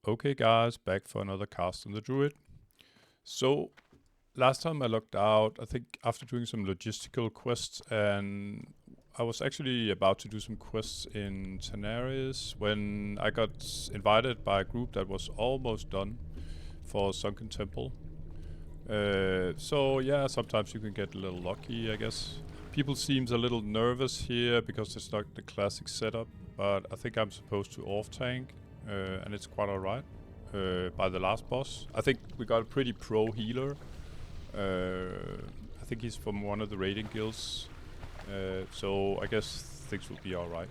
Okay guys, back for another cast on the druid. So last time I logged out, I think after doing some logistical quests, and I was actually about to do some quests in Tanaris when I got invited by a group that was almost done for Sunken Temple. So yeah, sometimes you can get a little lucky, I guess. People seems a little nervous here because it's not the classic setup, but I think I'm supposed to off-tank, and it's quite alright. By the last boss, I think we got a pretty pro healer. I think he's from one of the raiding guilds, so I guess things will be alright.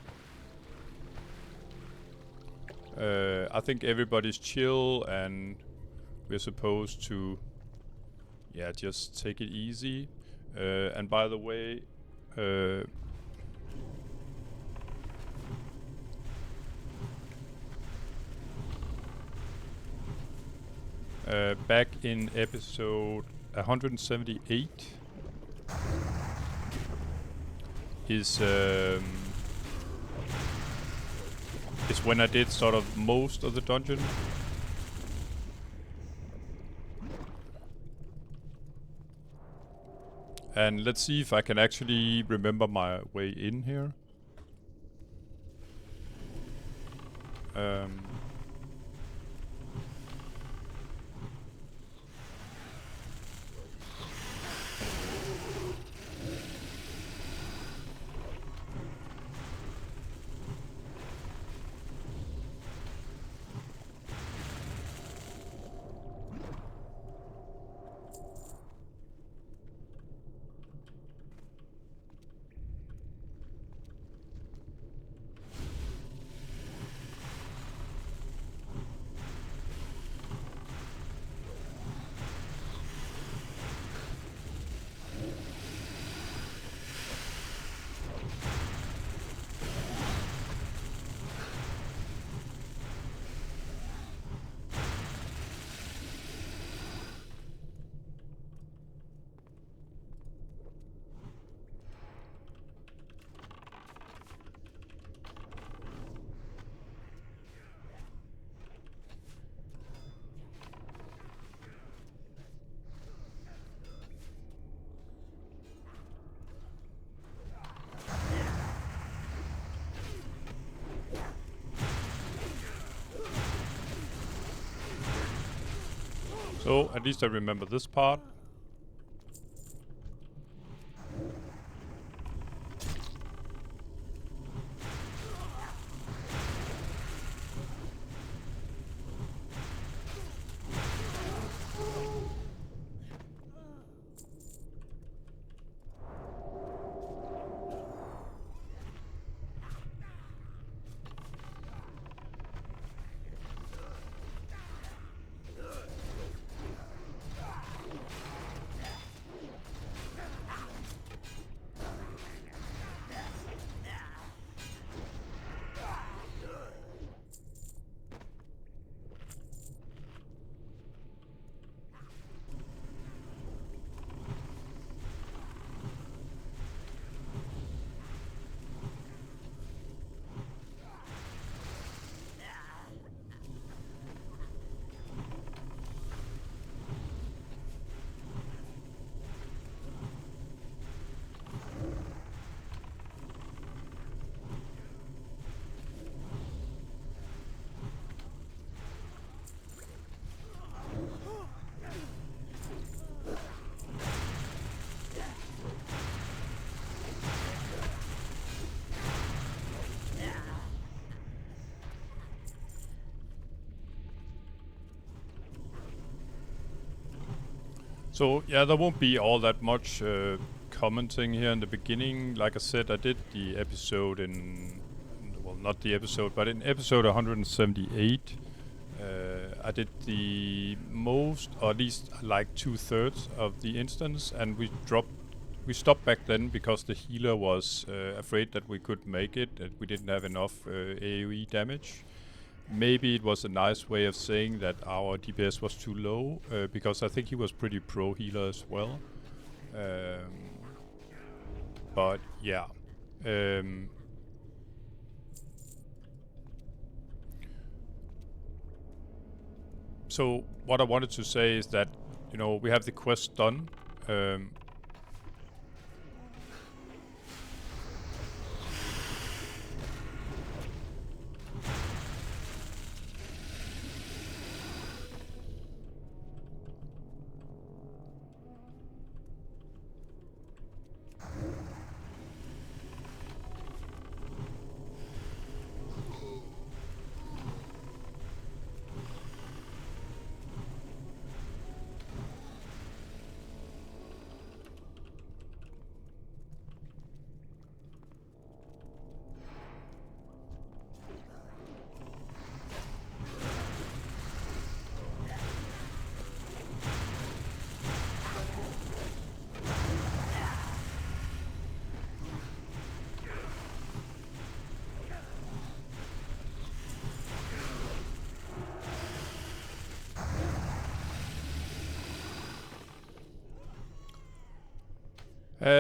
I think everybody's chill and we're supposed to just take it easy. And by the way, back in episode 178 is when I did sort of most of the dungeon. And let's see if I can actually remember my way in here. So at least I remember this part. So yeah, there won't be all that much commenting here in the beginning. Like I said, I did the episode well, not the episode, but in episode 178, I did the most, or at least like 2/3 of the instance, and we stopped back then because the healer was afraid that we could make it, that we didn't have enough AoE damage. Maybe it was a nice way of saying that our DPS was too low, because I think he was pretty pro healer as well. But yeah. So what I wanted to say is that, you know, we have the quest done.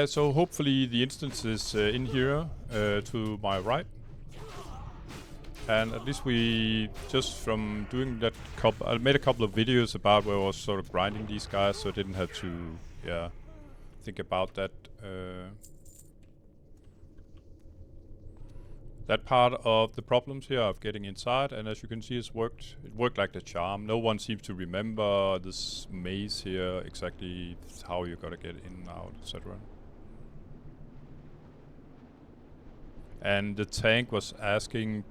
So hopefully the instance is in here to my right. And at least we, just from doing that I made a couple of videos about where I was sort of grinding these guys, so I didn't have to, think about that. That part of the problems here of getting inside, and as you can see, it worked like the charm. No one seems to remember this maze here, exactly how you gotta get in and out, etc. And the tank was asking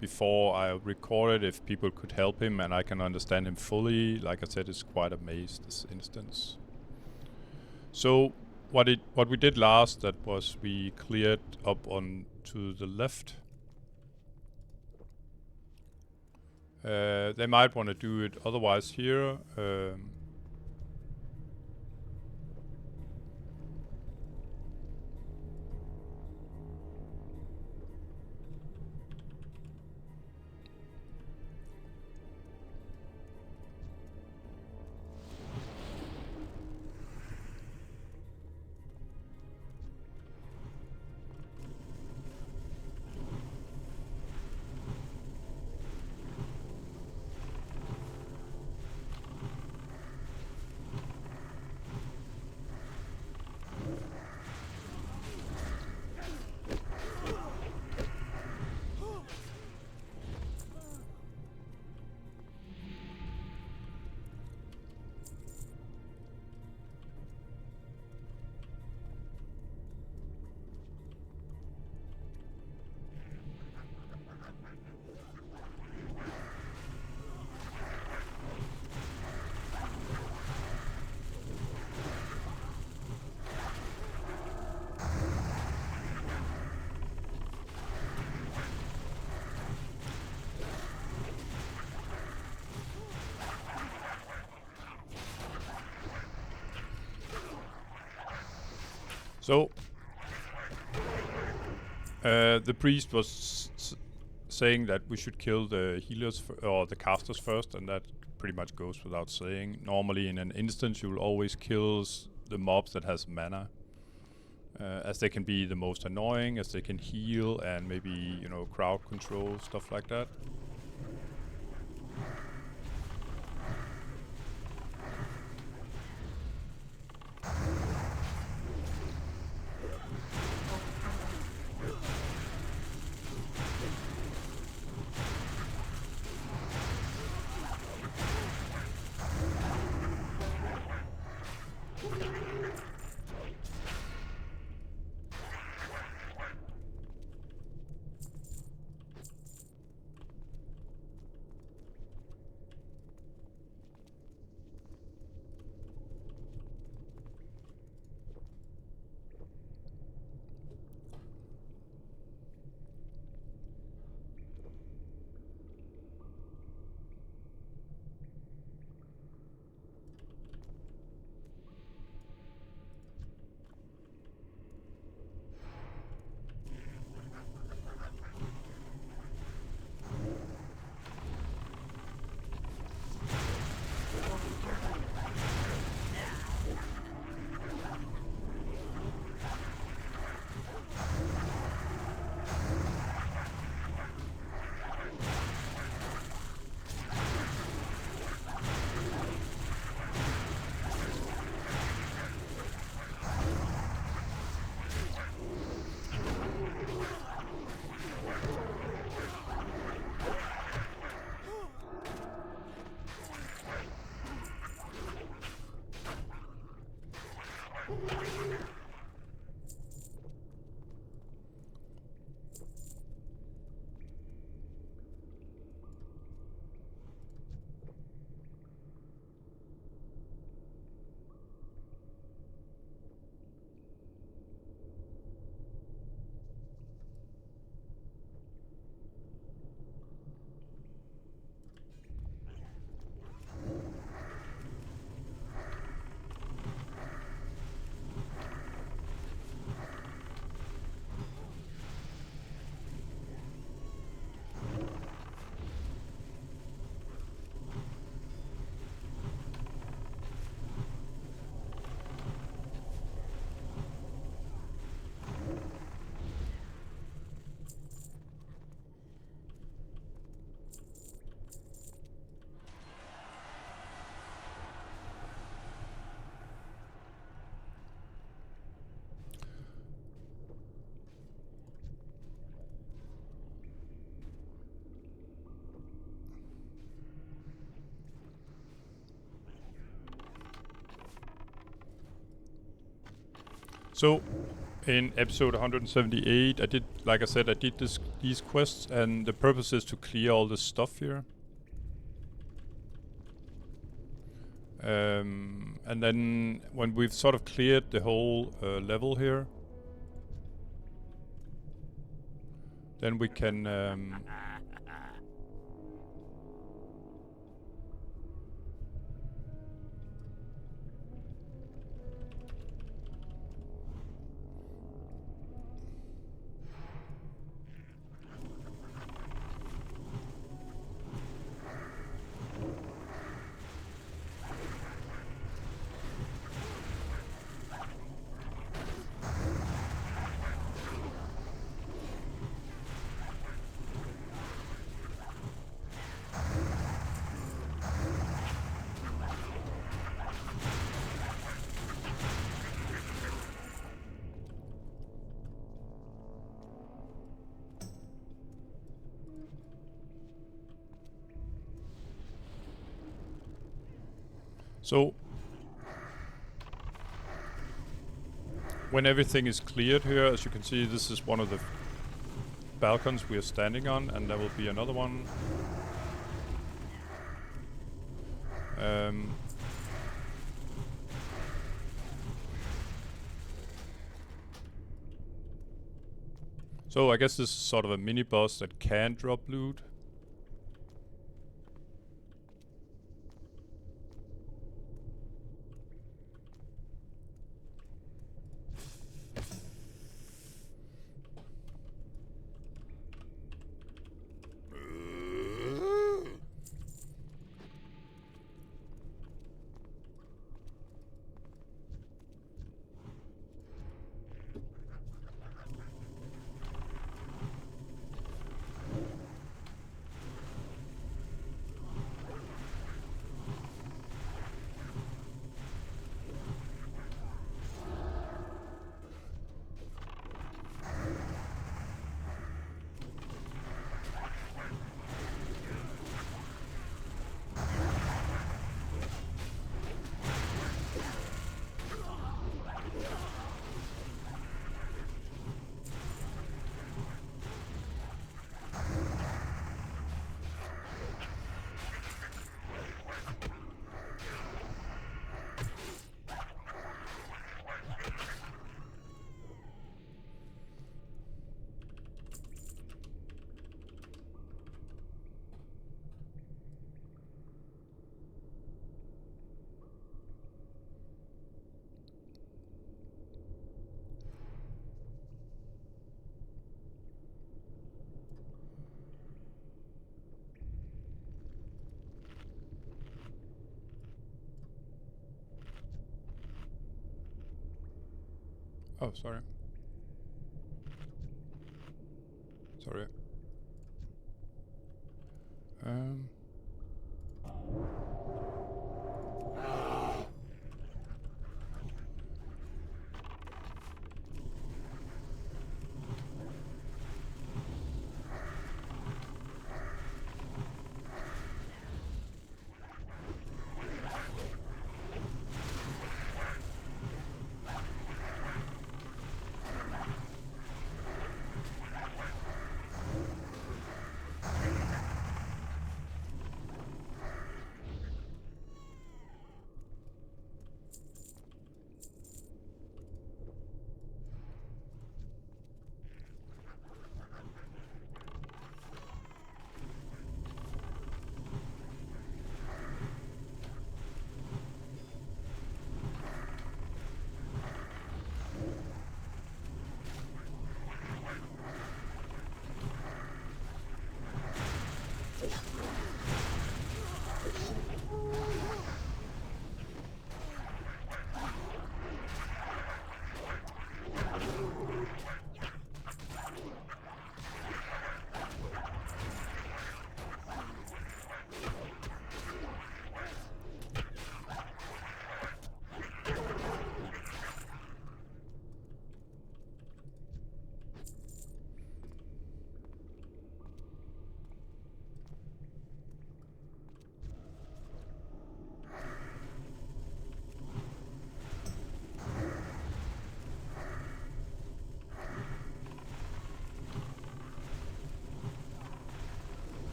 before I recorded if people could help him, and I can understand him fully. Like I said, it's quite a maze, this instance. So what we did last, that was we cleared up on to the left. They might want to do it otherwise here. So the priest was saying that we should kill the healers or the casters first, and that pretty much goes without saying. Normally in an instance you will always kill the mobs that has mana, as they can be the most annoying, as they can heal and maybe, you know, crowd control, stuff like that. So, in episode 178, I did, like I said, I did these quests, and the purpose is to clear all this stuff here. And then when we've sort of cleared the whole level here, then we can so when everything is cleared here, as you can see, this is one of the balconies we are standing on, and there will be another one. So I guess this is sort of a mini boss that can drop loot. Oh, sorry. Sorry.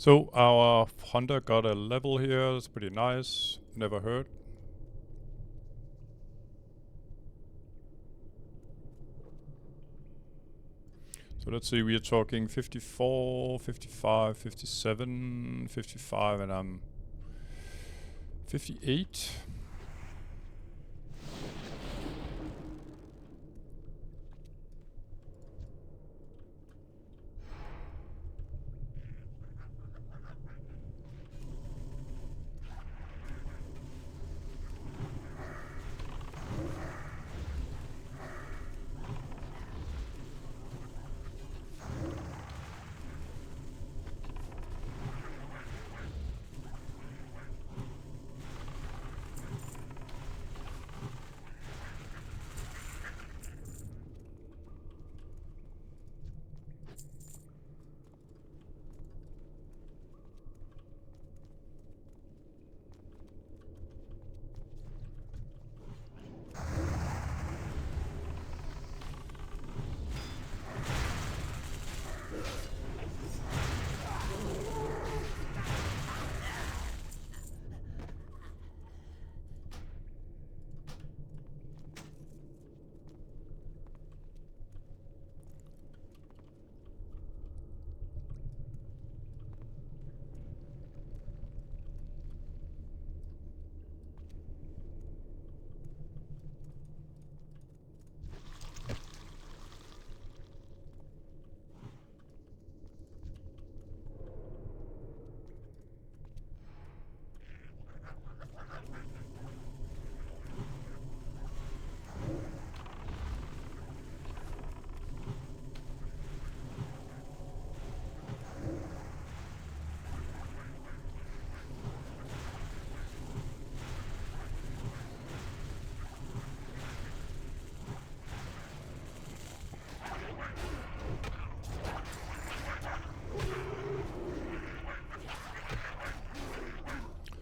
So our hunter got a level here. That's pretty nice. Never heard. So let's see, we are talking 54, 55, 57, 55, and I'm 58.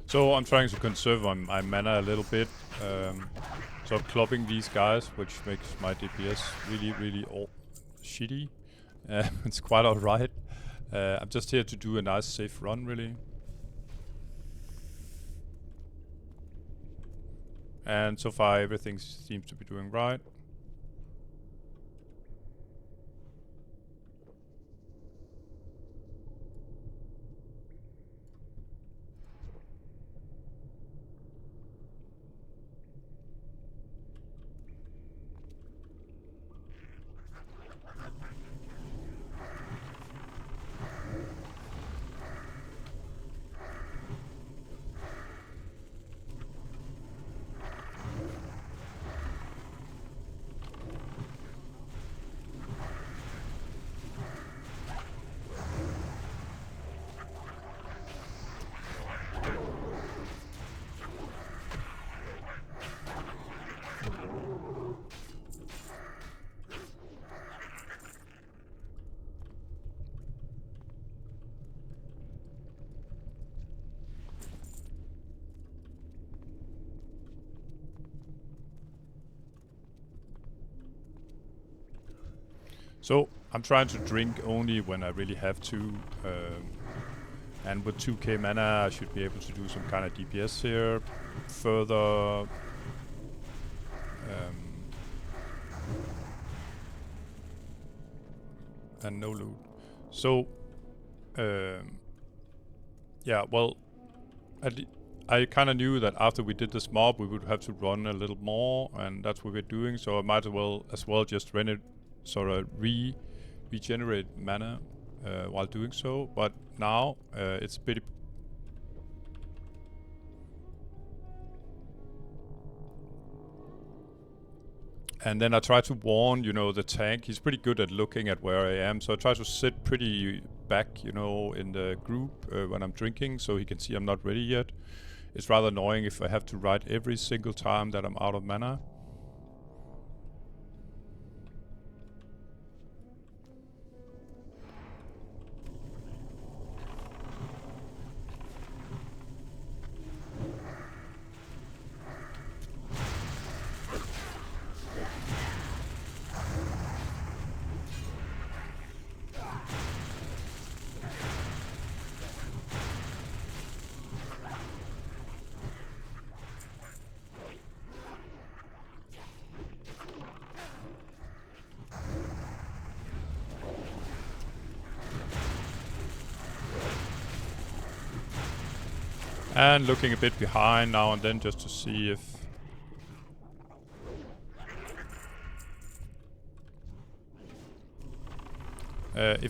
So I'm trying to conserve on my mana a little bit. So I'm clubbing these guys, which makes my DPS really shitty. It's quite alright. I'm just here to do a nice safe run, really. And so far everything seems to be doing right. So I'm trying to drink only when I really have to. And with 2k mana I should be able to do some kind of DPS here. Further... and no loot. So... yeah, well... I kind of knew that after we did this mob we would have to run a little more, and that's what we're doing, so I might as well just run it, sort of regenerate mana while doing so. But now it's a bit... And then I try to warn, you know, the tank. He's pretty good at looking at where I am, so I try to sit pretty back, you know, in the group when I'm drinking, so he can see I'm not ready yet. It's rather annoying if I have to write every single time that I'm out of mana. And looking a bit behind now and then just to see if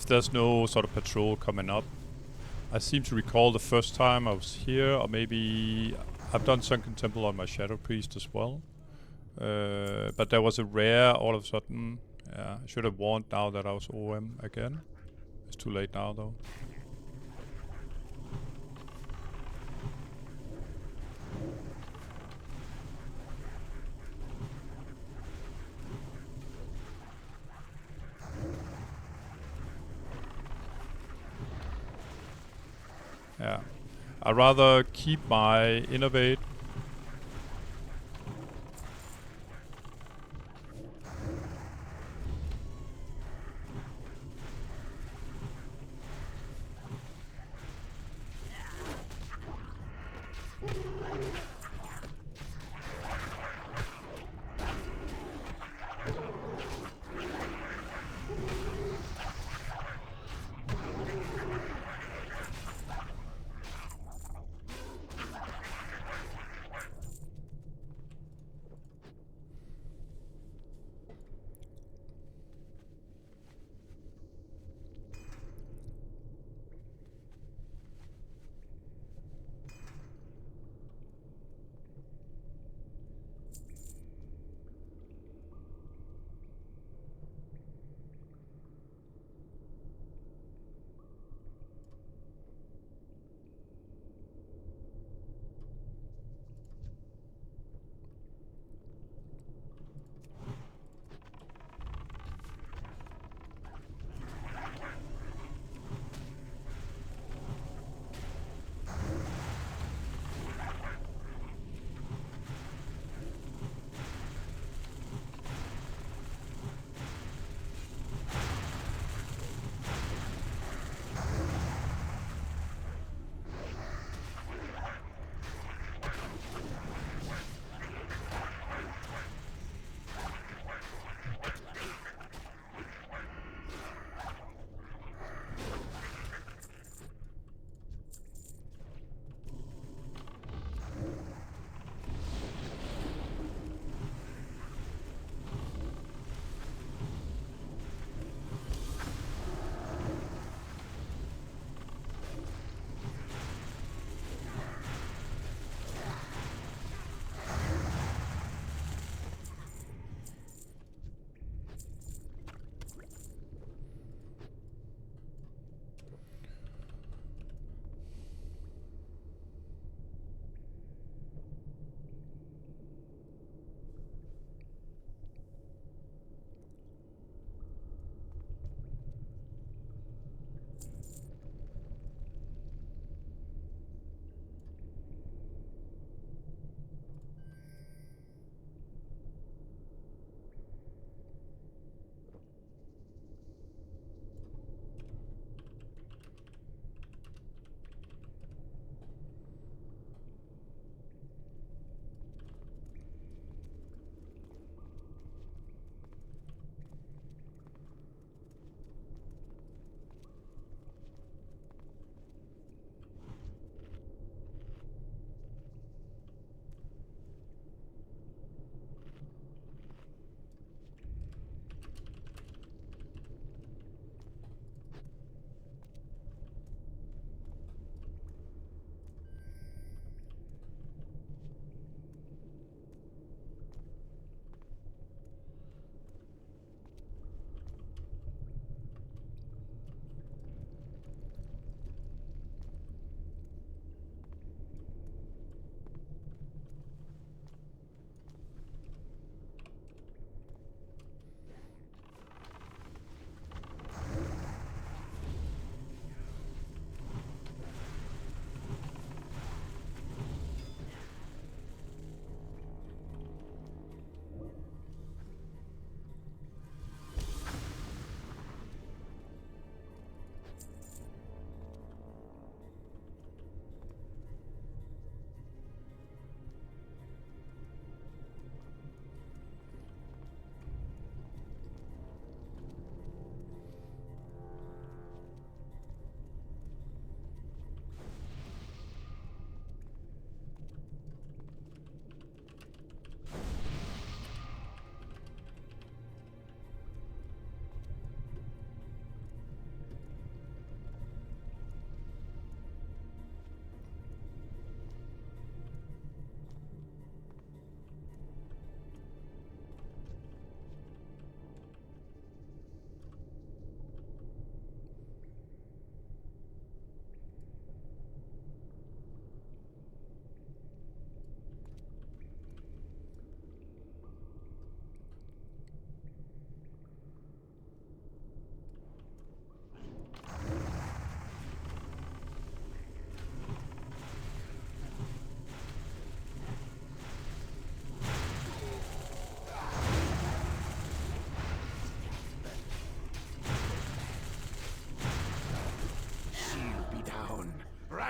there's no sort of patrol coming up. I seem to recall the first time I was here, or maybe I've done Sunken Temple on my Shadow Priest as well. But there was a rare all of a sudden. Yeah, I should have warned now that I was OM again. It's too late now though. Yeah, I'd rather keep my innovate.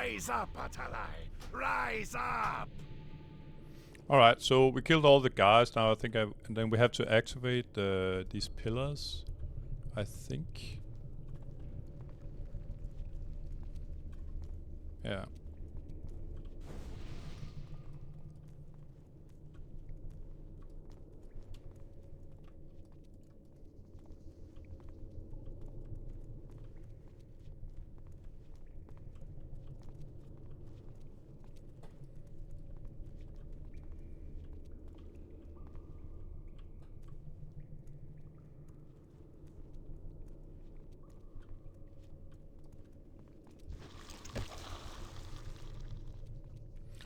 Rise up, Atalai! Rise up! Alright, so we killed all the guys now, I think and then we have to activate these pillars, I think. Yeah.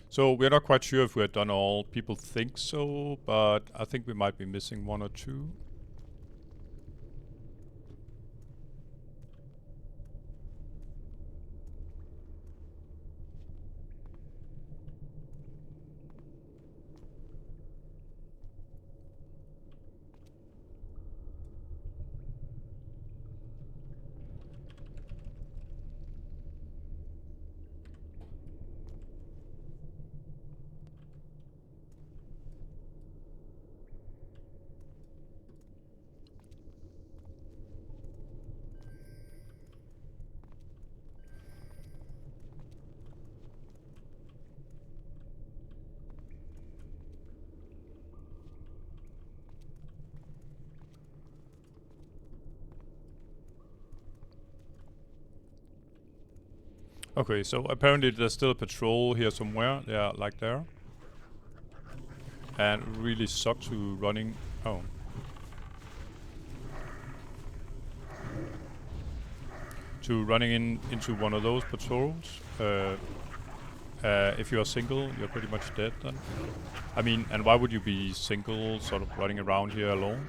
So we're not quite sure if we're done all. People think so, but I think we might be missing one or two. Okay, so apparently there's still a patrol here somewhere. Yeah, like there. And it really sucks to running... Oh. To running into one of those patrols. If you are single, you're pretty much dead then. I mean, and why would you be single, sort of running around here alone?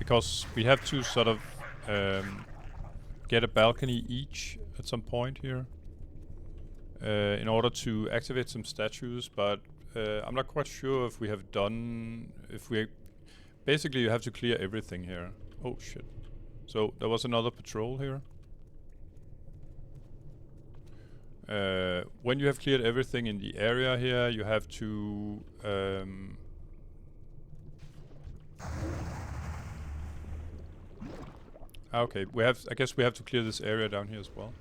Because we have to sort of get a balcony each at some point here in order to activate some statues, but I'm not quite sure if we have done... Basically you have to clear everything here. Oh shit. So there was another patrol here. When you have cleared everything in the area here, you have to... okay, I guess we have to clear this area down here as well.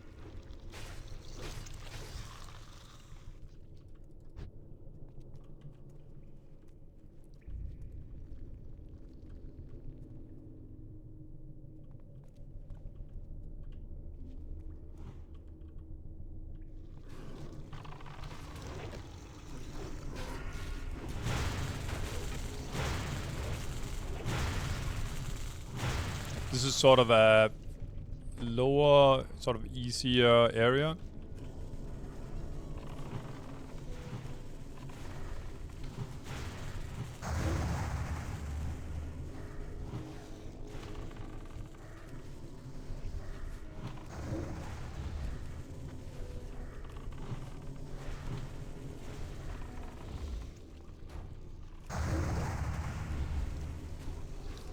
This is sort of a lower, sort of easier area.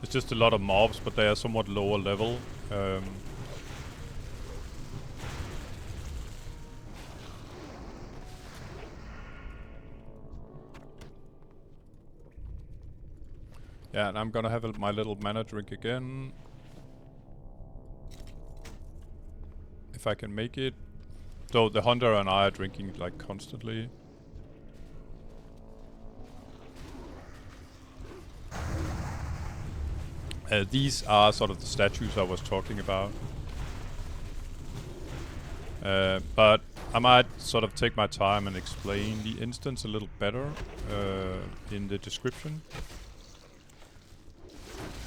It's just a lot of mobs, but they are somewhat lower level. Yeah, and I'm gonna have my little mana drink again. If I can make it. Though the hunter and I are drinking like constantly. These are sort of the statues I was talking about. But I might sort of take my time and explain the instance a little better in the description.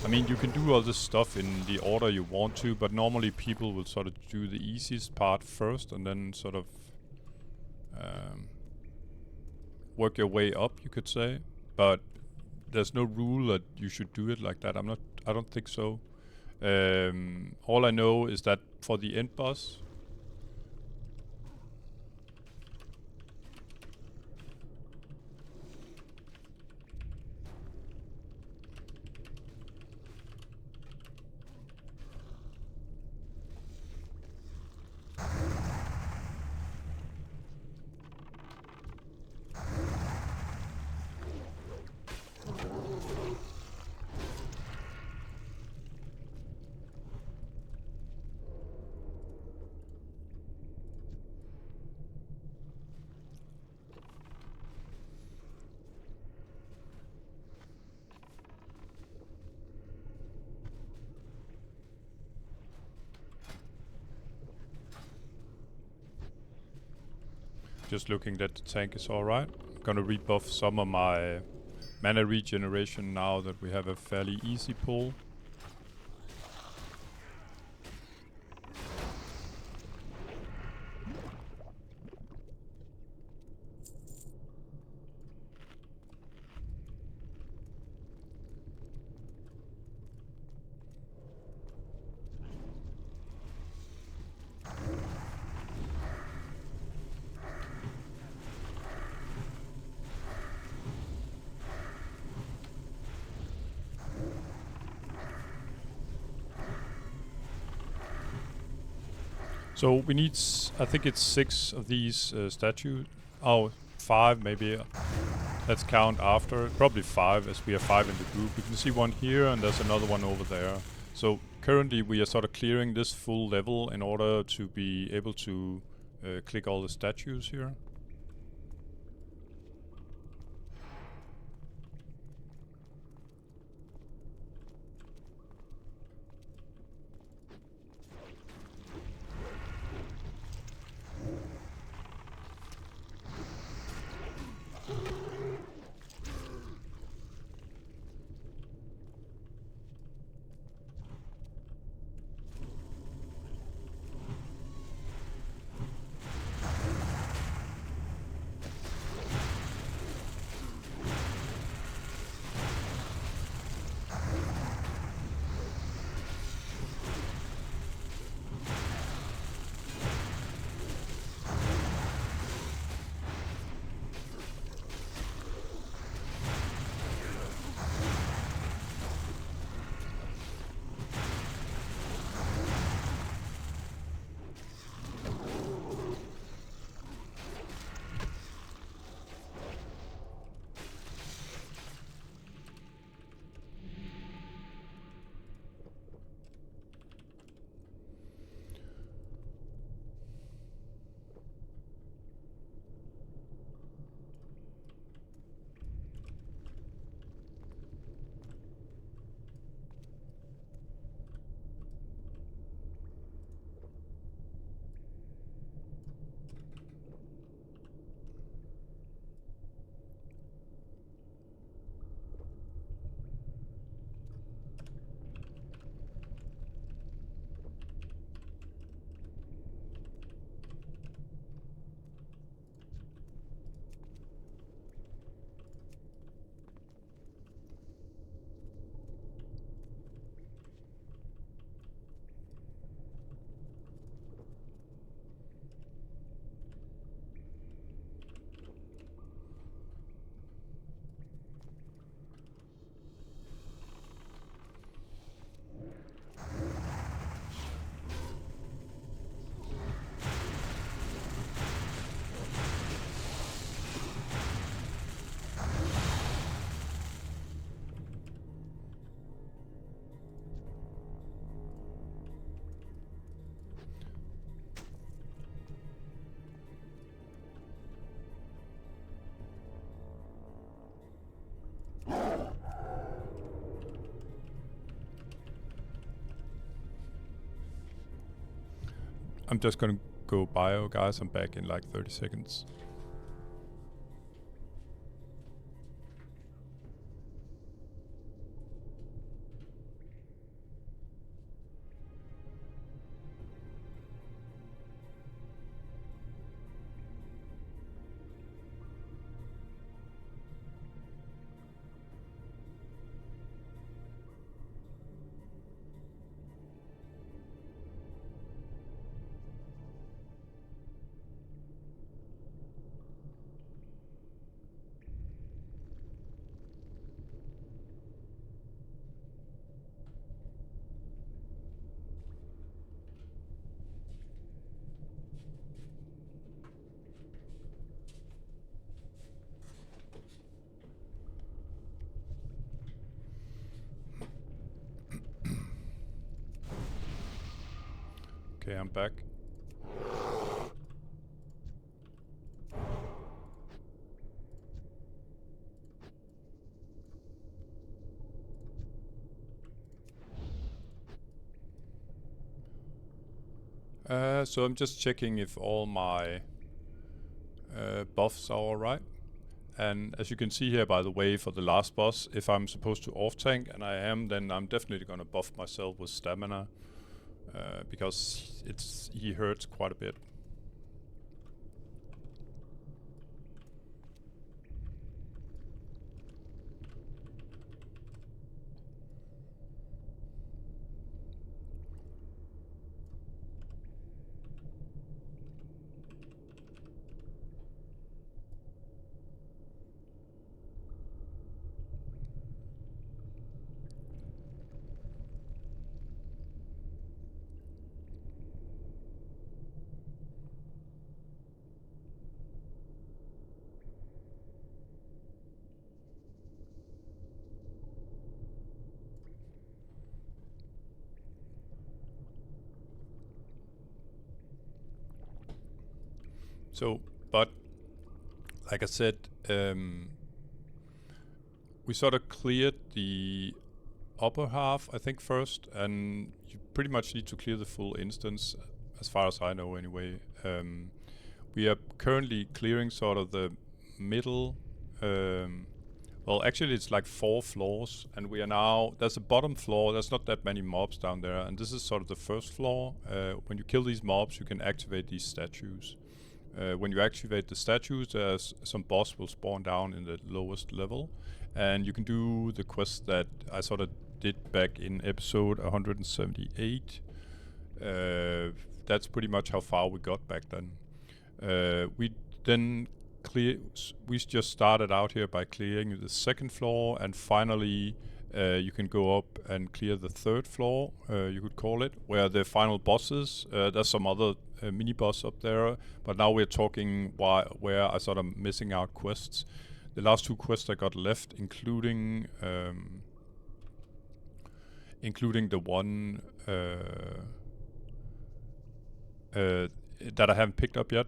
I mean, you can do all this stuff in the order you want to, but normally people will sort of do the easiest part first and then sort of work your way up, you could say. But there's no rule that you should do it like that. I don't think so. All I know is that for the end boss, Just looking that the tank is alright. Gonna rebuff some of my mana regeneration now that we have a fairly easy pull. So we need, I think it's 6 of these statues. Oh, 5 maybe. Let's count after. Probably 5 as we are 5 in the group. You can see one here and there's another one over there. So currently we are sort of clearing this full level in order to be able to click all the statues here. I'm just gonna go bio, guys. I'm back in like 30 seconds. Okay, I'm back. So I'm just checking if all my buffs are alright. And as you can see here, by the way, for the last boss, if I'm supposed to off-tank, and I am, then I'm definitely gonna buff myself with stamina. Because he hurts quite a bit. So, but like I said, we sort of cleared the upper half, I think, first, and you pretty much need to clear the full instance, as far as I know anyway. We are currently clearing sort of the middle, well, actually it's like 4 floors, and we are now, there's a bottom floor, there's not that many mobs down there, and this is sort of the first floor. When you kill these mobs, you can activate these statues. When you activate the statues, there's some boss will spawn down in the lowest level, and you can do the quest that I sort of did back in episode 178. That's pretty much how far we got back then. We then we just started out here by clearing the second floor, and finally you can go up and clear the third floor, you could call it, where the final bosses. There's some other mini boss up there, but now we're talking where I sort of missing out quests. The last 2 quests I got left, including the one that I haven't picked up yet.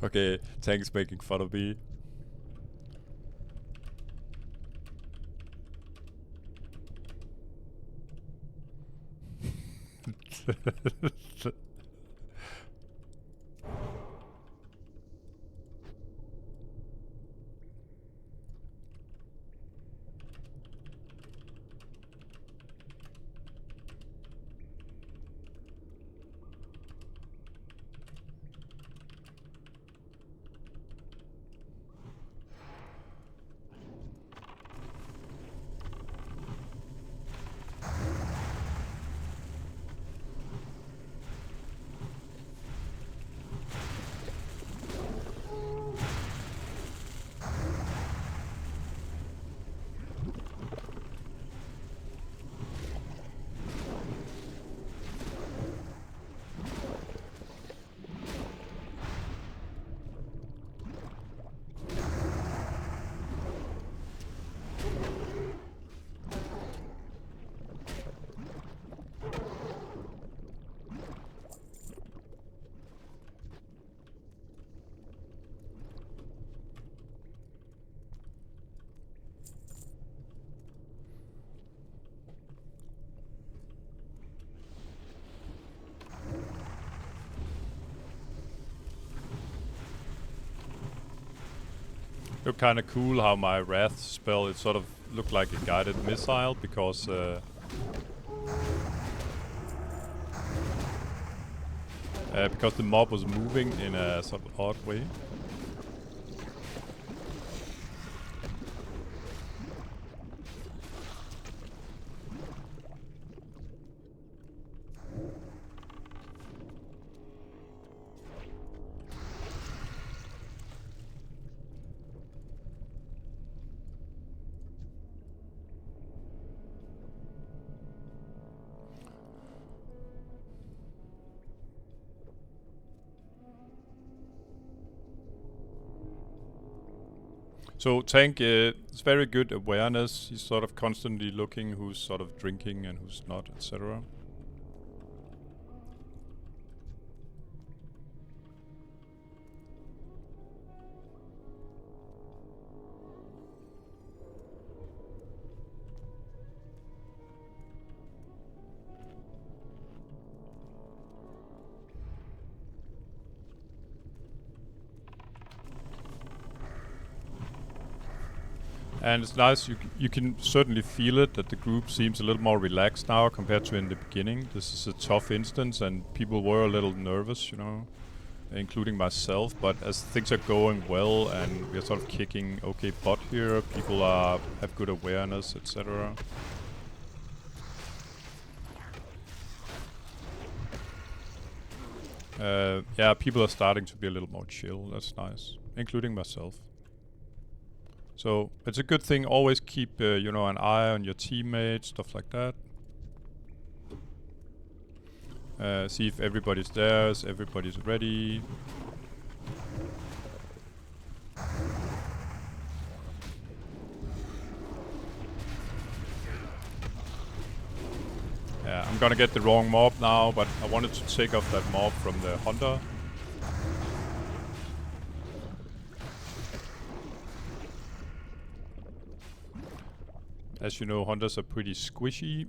Okay, Tank's making fun of me. Looked kind of cool how my Wrath spell, it sort of looked like a guided missile, because the mob was moving in a sort of odd way. So Tank, it's very good awareness. He's sort of constantly looking who's sort of drinking and who's not, etc. And it's nice, you can certainly feel it, that the group seems a little more relaxed now compared to in the beginning. This is a tough instance and people were a little nervous, you know, including myself. But as things are going well and we're sort of kicking okay butt here, people have good awareness, etc. Yeah, people are starting to be a little more chill, that's nice, including myself. So it's a good thing, always keep, you know, an eye on your teammates, stuff like that. See if everybody's there, if everybody's ready. Yeah, I'm gonna get the wrong mob now, but I wanted to take off that mob from the hunter. As you know, hunters are pretty squishy.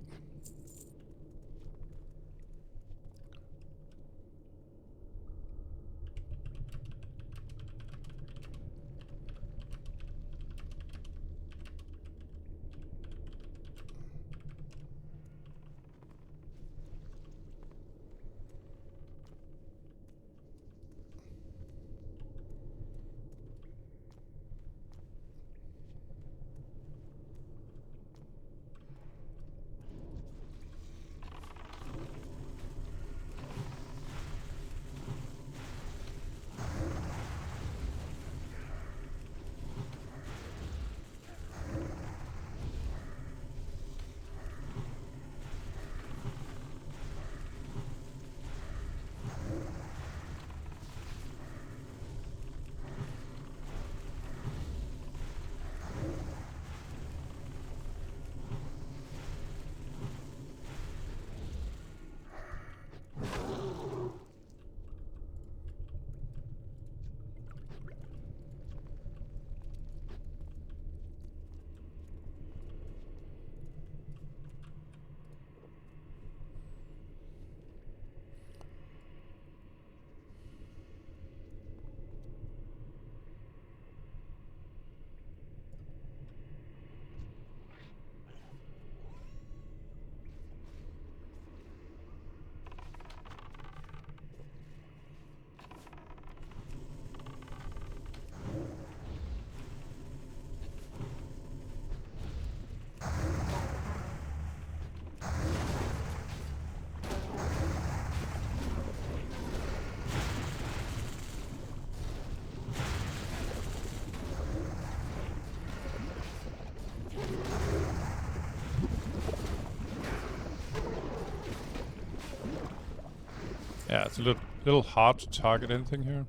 Yeah, it's a little hard to target anything here.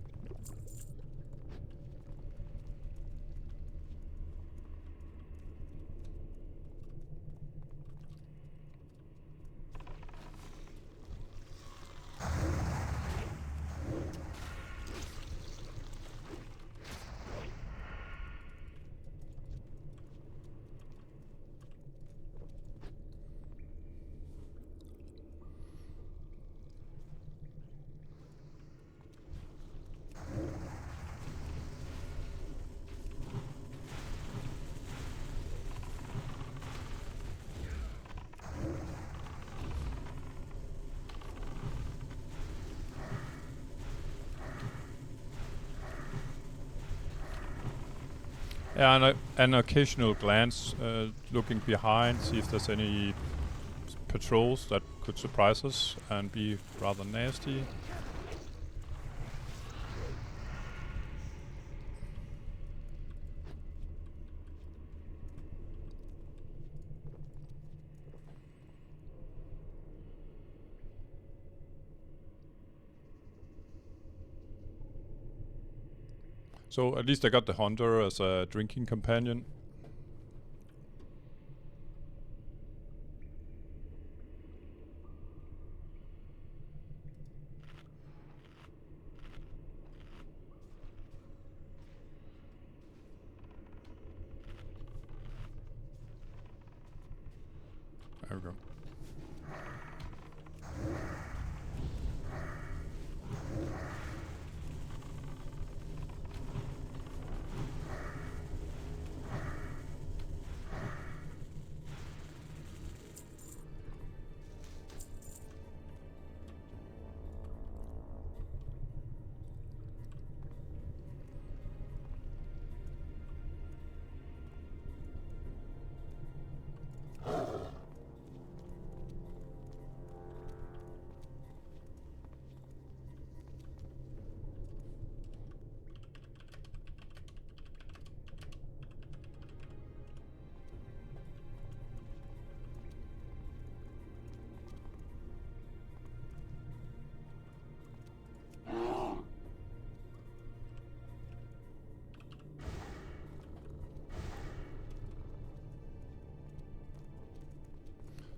Yeah, and an occasional glance, looking behind, see if there's any patrols that could surprise us and be rather nasty. So at least I got the hunter as a drinking companion. There we go.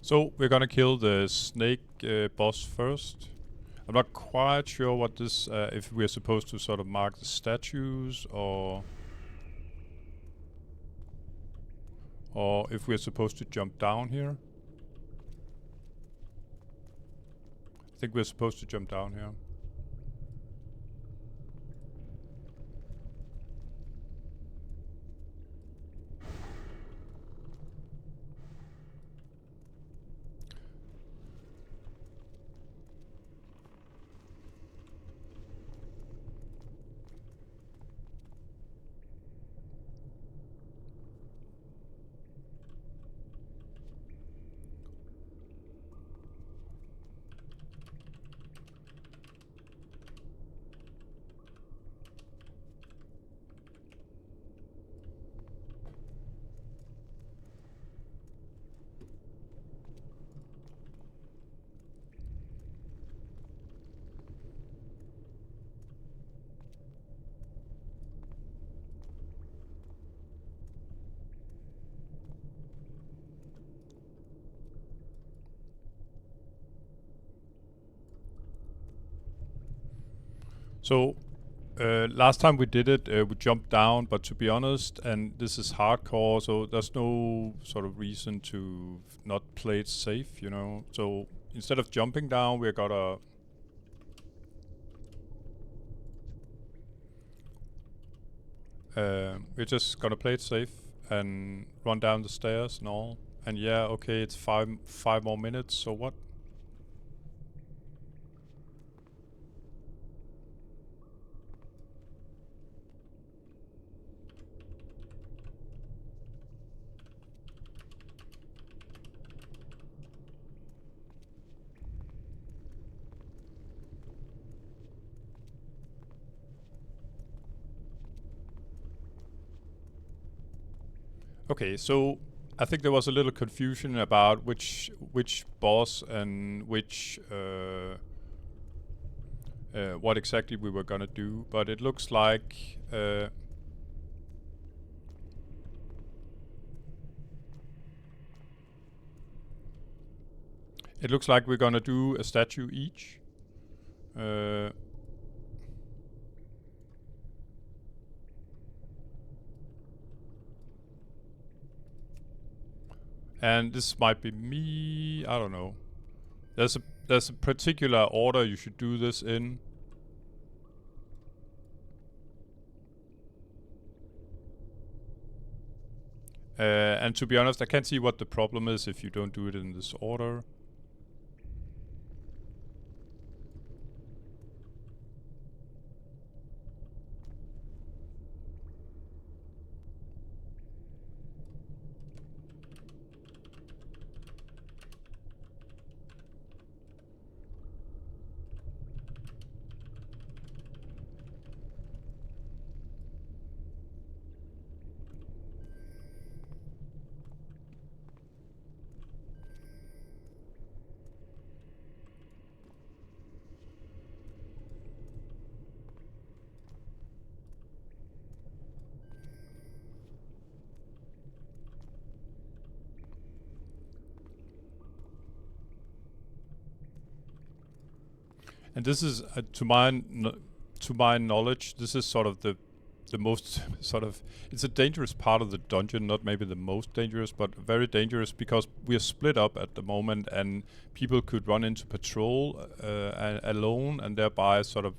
So we're gonna kill the snake boss first. I'm not quite sure what this, if we're supposed to sort of mark the statues or if we're supposed to jump down here. I think we're supposed to jump down here. So, last time we did it, we jumped down, but to be honest, and this is hardcore, so there's no sort of reason to not play it safe, you know? So, instead of jumping down, we're gonna... we're just gonna play it safe and run down the stairs and all. And yeah, okay, it's five more minutes, so what? Okay, so I think there was a little confusion about which boss and which what exactly we were gonna do, but it looks like we're gonna do a statue each. And this might be me, I don't know. There's a particular order you should do this in. And to be honest, I can't see what the problem is if you don't do it in this order. And this is, to my knowledge, this is sort of the most sort of, it's a dangerous part of the dungeon, not maybe the most dangerous, but very dangerous because we are split up at the moment and people could run into patrol alone and thereby sort of,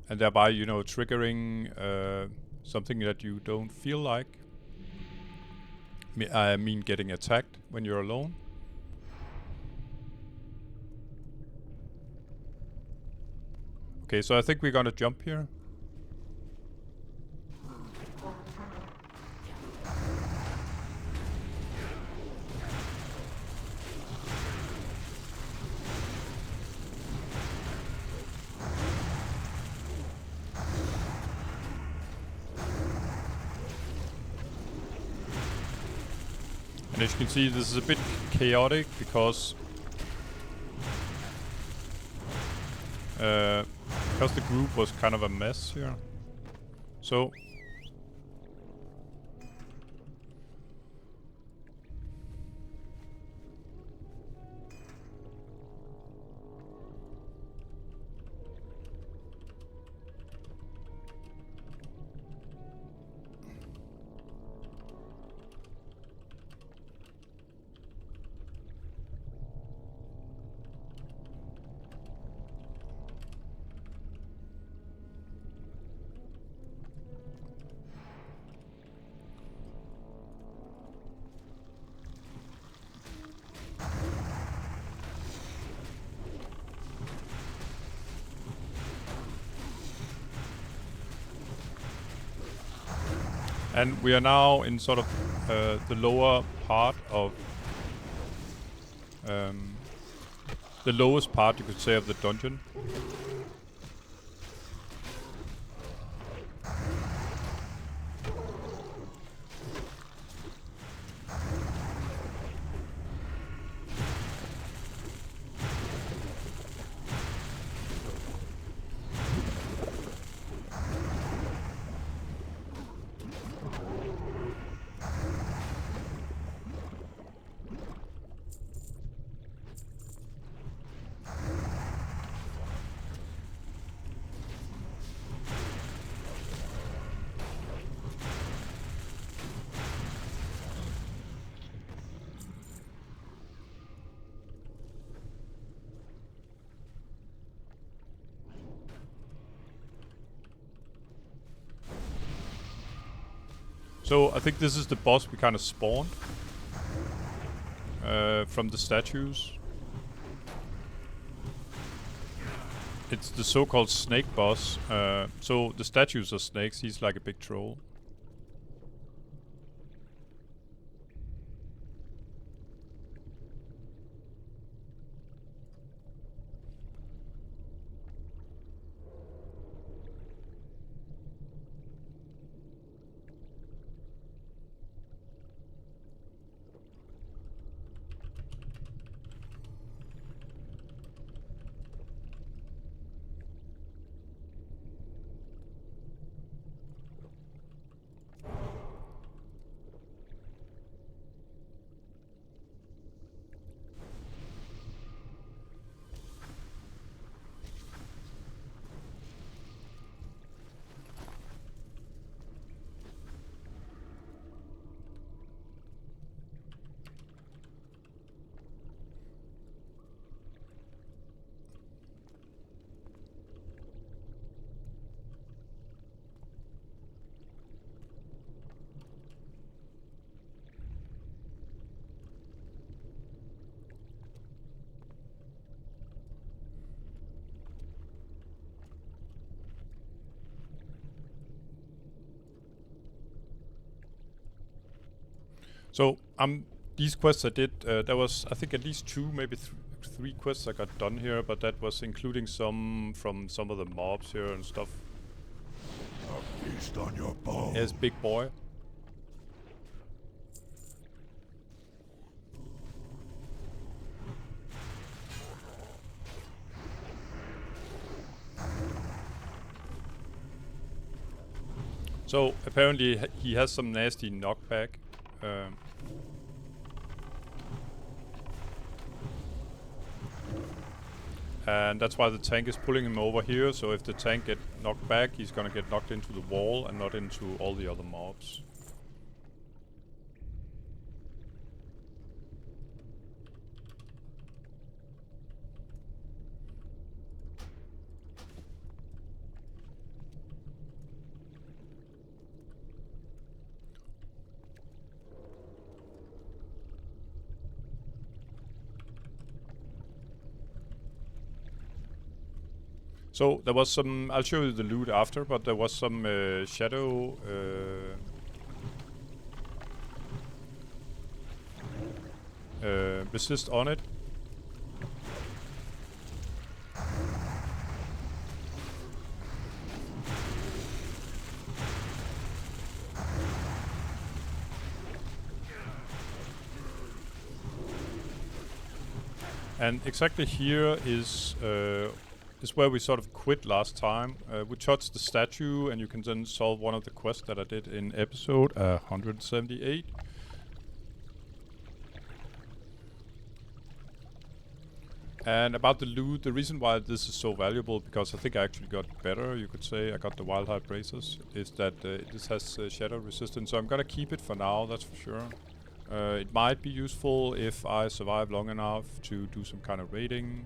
you know, triggering something that you don't feel like. I mean getting attacked when you're alone. Okay, so I think we're gonna jump here. And as you can see, this is a bit chaotic because the group was kind of a mess here. So And we are now in sort of the lower part of the lowest part, you could say, of the dungeon. So I think this is the boss we kind of spawned from the statues. It's the so-called snake boss. So the statues are snakes. He's like a big troll. So these quests I did, there was I think at least 2, maybe 3 quests I got done here, but that was including some from some of the mobs here and stuff. A feast on your bones. Yes, big boy. So apparently he has some nasty knockback. And that's why the tank is pulling him over here, so if the tank get knocked back, he's gonna get knocked into the wall and not into all the other mobs. So there was some, I'll show you the loot after, but there was some shadow resist on it. And exactly here is where we sort of quit last time. We touched the statue, and you can then solve one of the quests that I did in episode 178. And about the loot, the reason why this is so valuable, because I think I actually got better, you could say, I got the wild hide braces, is that this has shadow resistance, so I'm gonna keep it for now, that's for sure. It might be useful if I survive long enough to do some kind of raiding.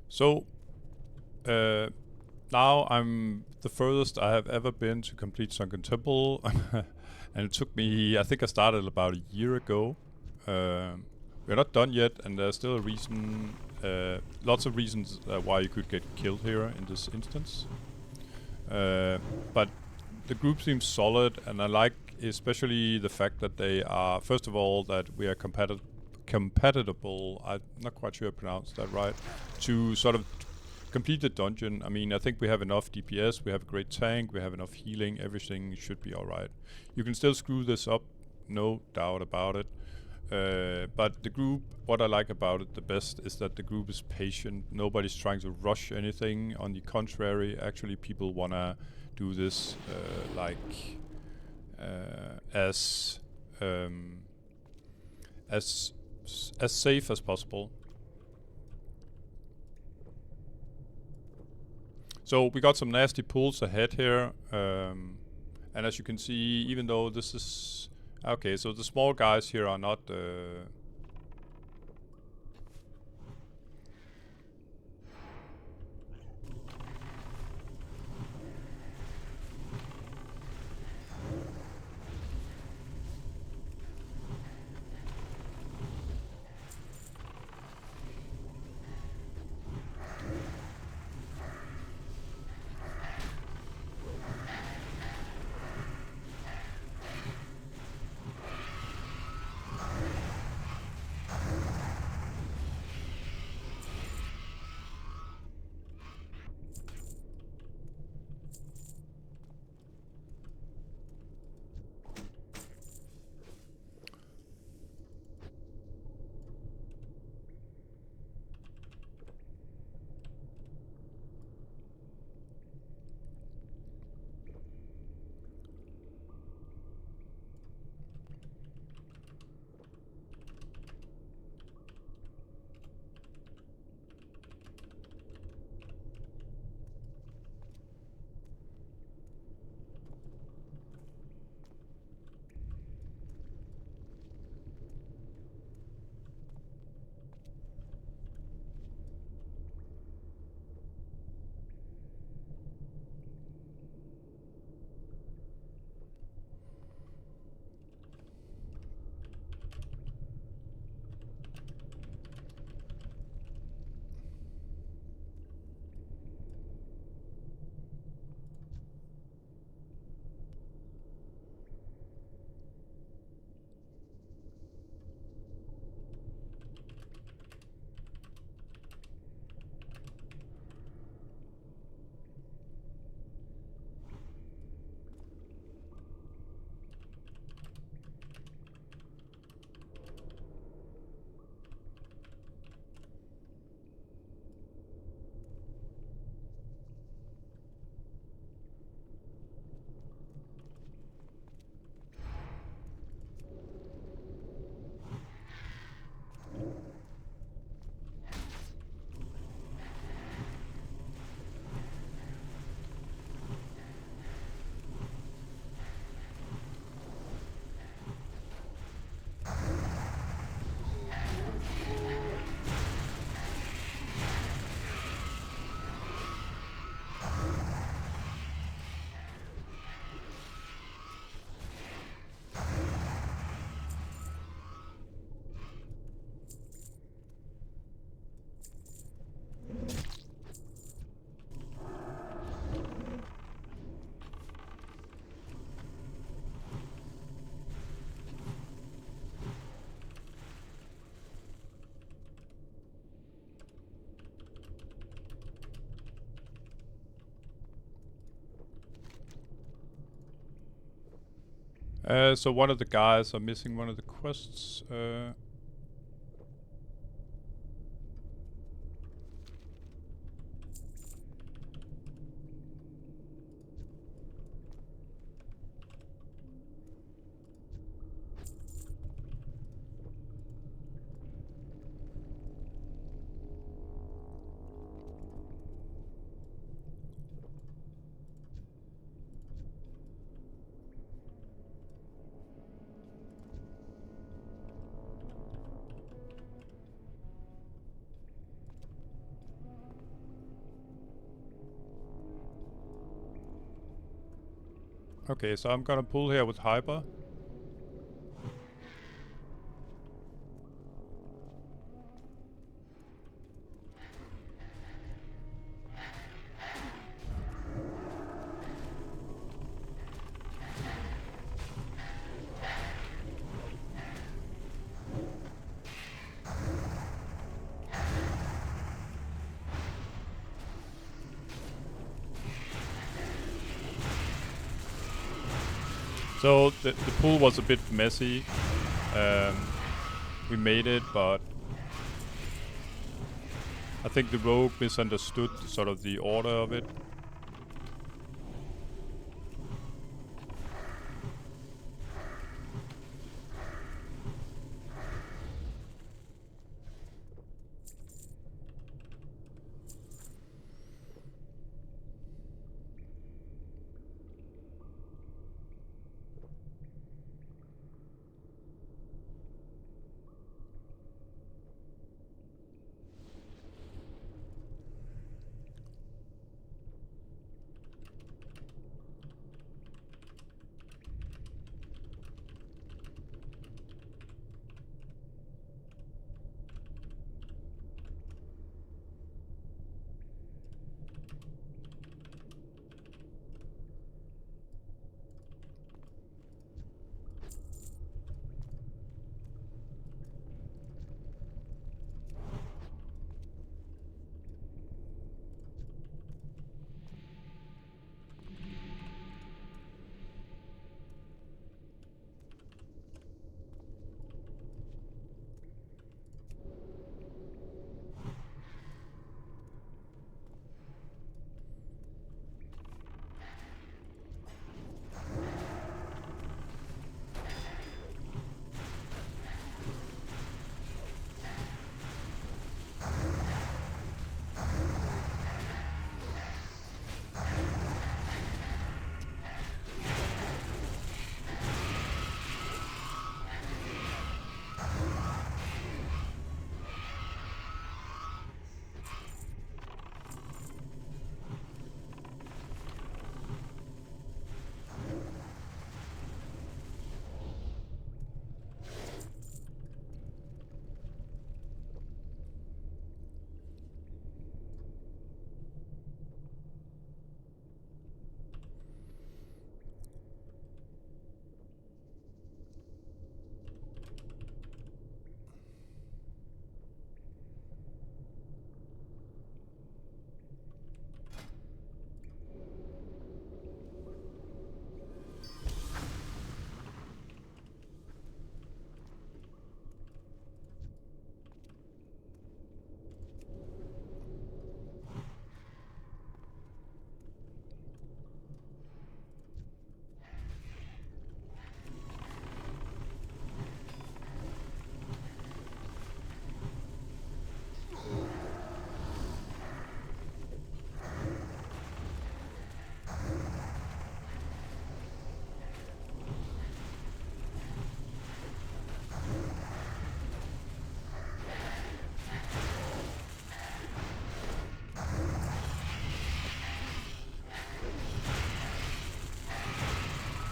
So, now I'm the furthest I have ever been to complete Sunken Temple, and it took me, I think I started about a year ago. We're not done yet, and there's still a reason, lots of reasons why you could get killed here in this instance. But the group seems solid, and I like especially the fact that they are, first of all, that we are compatible, I'm not quite sure I pronounced that right, to sort of complete the dungeon. I mean, I think we have enough DPS, we have a great tank, we have enough healing, everything should be alright. You can still screw this up, no doubt about it. But the group, what I like about it the best is that the group is patient. Nobody's trying to rush anything. On the contrary, actually people wanna do this as safe as possible. So we got some nasty pulls ahead here, and as you can see, even though this is okay, so the small guys here are not so one of the guys are missing one of the quests. Okay, so I'm gonna pull here with Hyper. So the pull was a bit messy. We made it, but I think the rogue misunderstood sort of the order of it.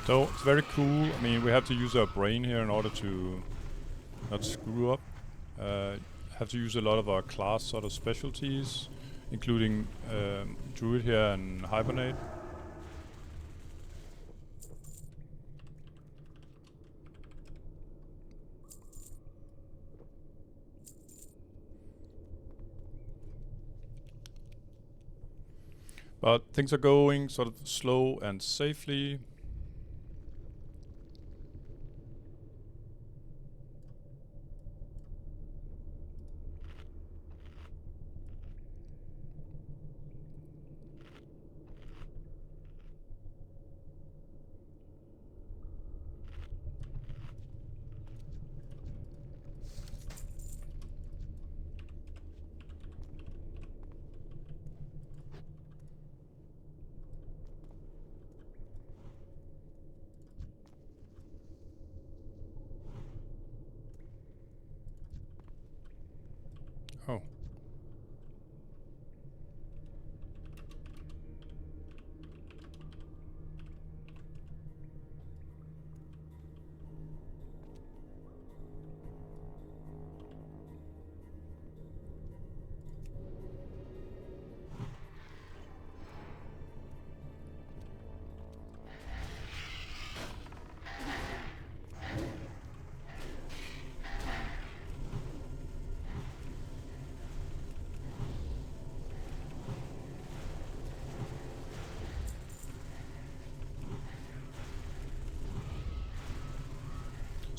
So it's very cool. I mean, we have to use our brain here in order to not screw up. Have to use a lot of our class sort of specialties, including druid here and hibernate. But things are going sort of slow and safely.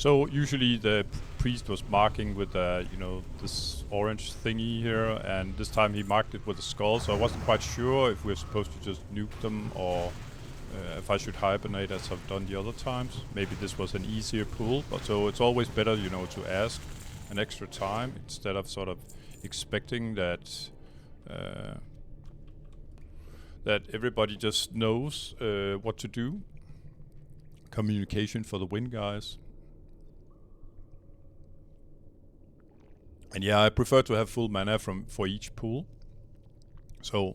So usually the priest was marking with you know, this orange thingy here, and this time he marked it with a skull, so I wasn't quite sure if we're supposed to just nuke them or if I should hibernate as I've done the other times. Maybe this was an easier pull, but so it's always better, you know, to ask an extra time instead of sort of expecting that that everybody just knows what to do. Communication for the win, guys. And yeah, I prefer to have full mana for each pool. So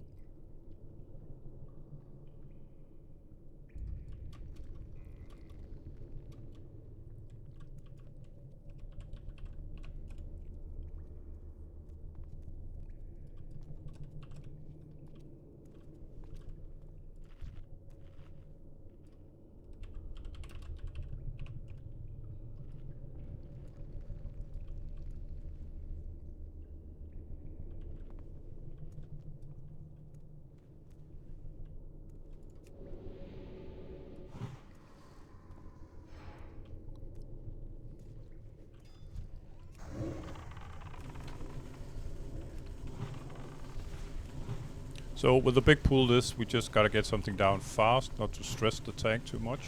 So with the big pool this, we just gotta get something down fast, not to stress the tank too much.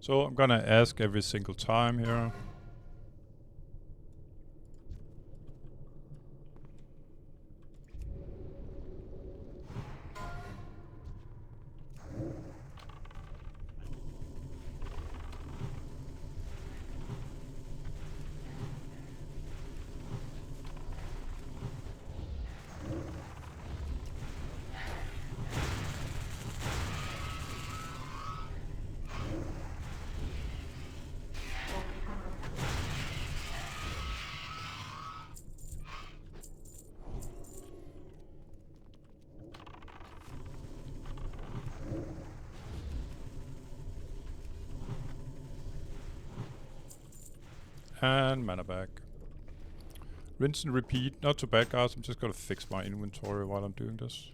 So I'm gonna ask every single time here. And mana back. Rinse and repeat. Not too bad, guys. I'm just gonna fix my inventory while I'm doing this.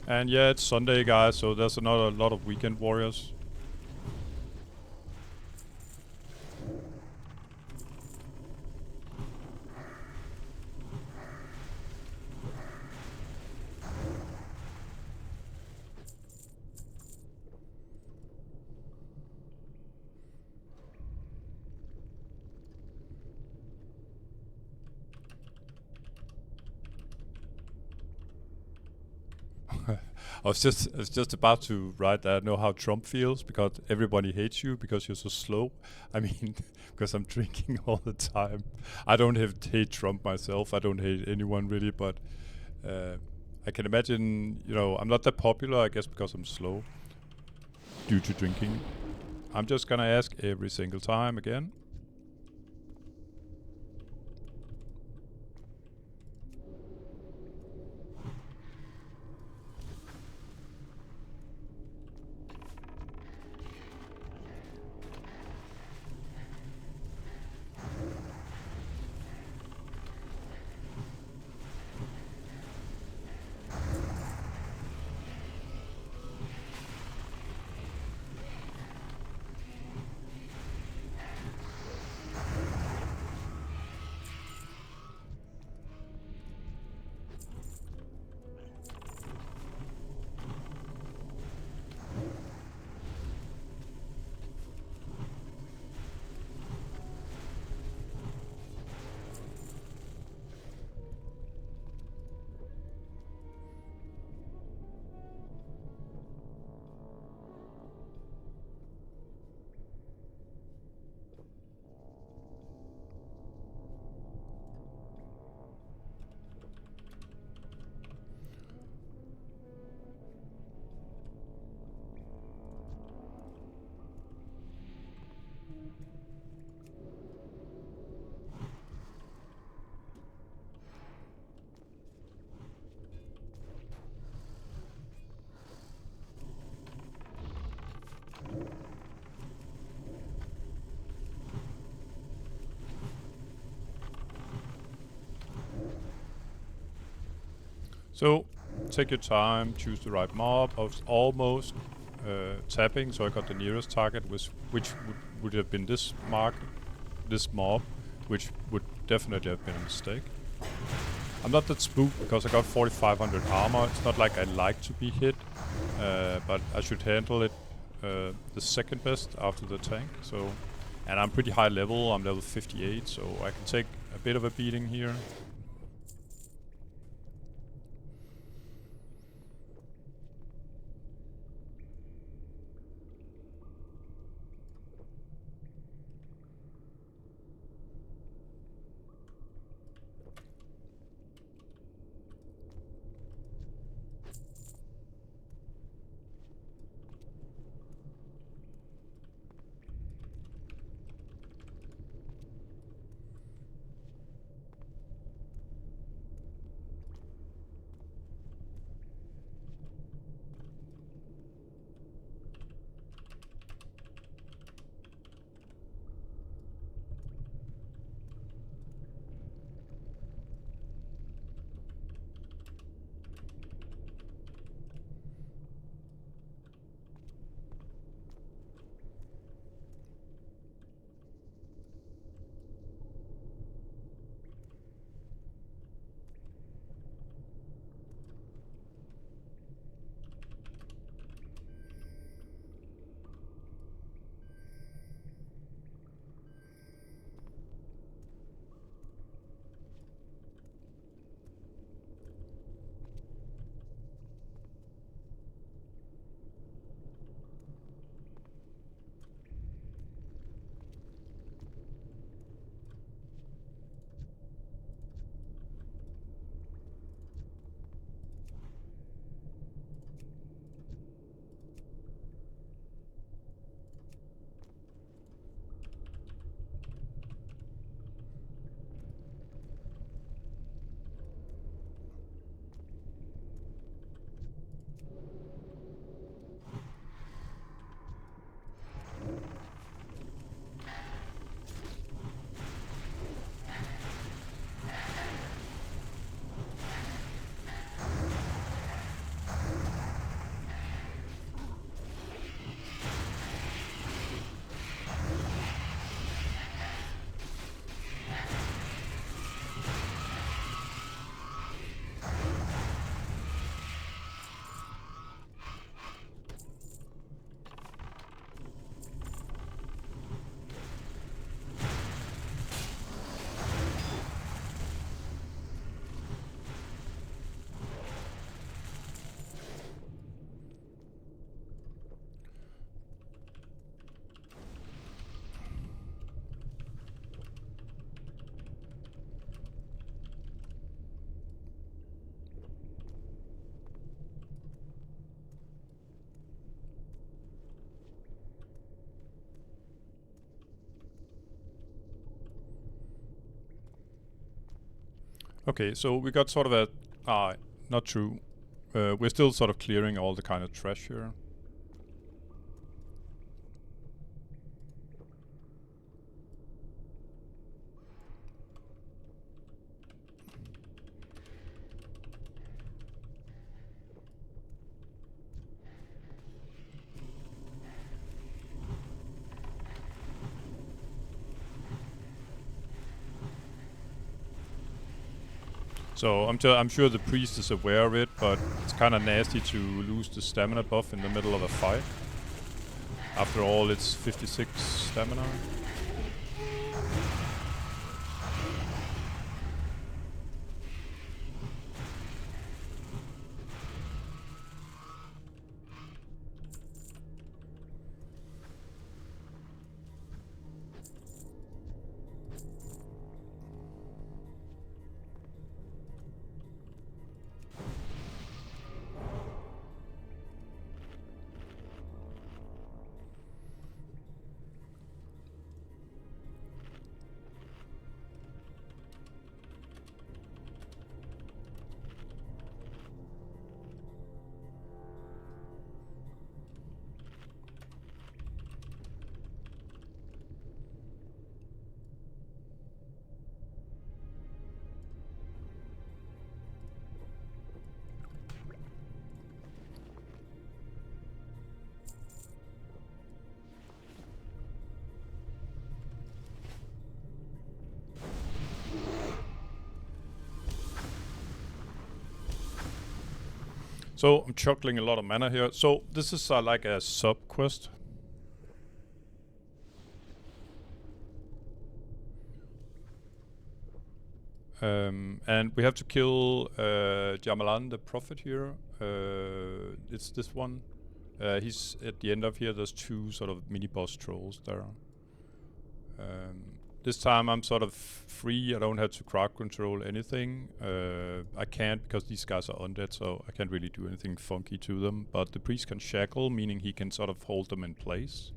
And yeah, it's Sunday, guys, so there's another lot of weekend warriors. I was just about to write that. I know how Trump feels because everybody hates you because you're so slow. I mean, because I'm drinking all the time. I don't hate Trump myself. I don't hate anyone really, but I can imagine. I'm not that popular. I guess because I'm slow due to drinking. I'm just gonna ask every single time again. So, take your time, choose the right mob. I was almost tapping, so I got the nearest target, which would have been this mob, which would definitely have been a mistake. I'm not that spooked because I got 4500 armor. It's not like I like to be hit, but I should handle it the second best after the tank. And I'm pretty high level. I'm level 58, so I can take a bit of a beating here. Okay, so we got sort of a... not true. We're still sort of clearing all the kind of trash here. So I'm sure the priest is aware of it, but it's kind of nasty to lose the stamina buff in the middle of a fight. After all, it's 56 stamina. So I'm chuckling a lot of mana here. So this is like a sub quest. And we have to kill Jammal, the prophet here. It's this one. He's at the end of here. There's two sort of mini boss trolls there. This time I'm sort of free. I don't have to crowd control anything. I can't because these guys are undead, so I can't really do anything funky to them. But the priest can shackle, meaning he can sort of hold them in place.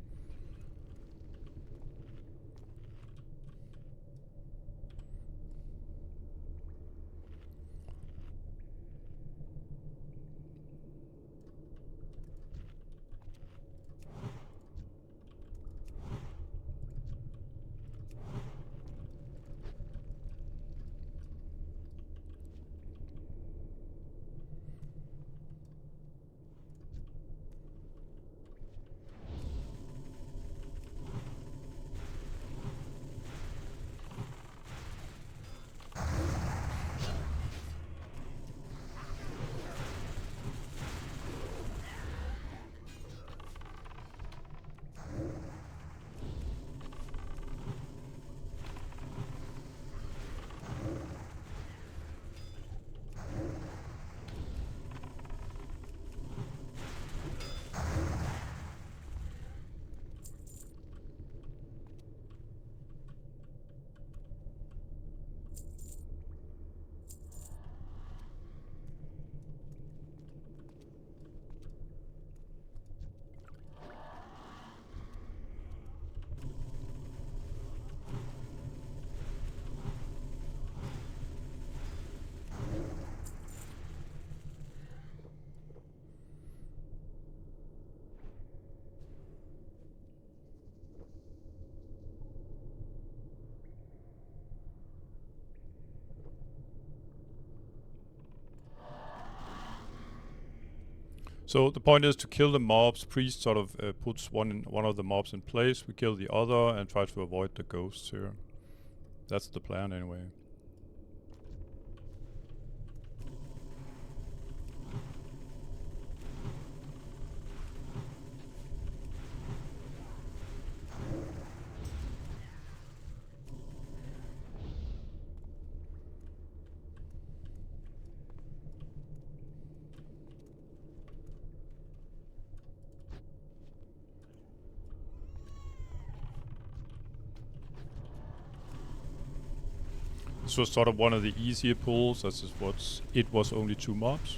So the point is to kill the mobs. Priest sort of puts one of the mobs in place. We kill the other and try to avoid the ghosts here. That's the plan anyway. This was sort of one of the easier pulls, as it was only 2 mobs.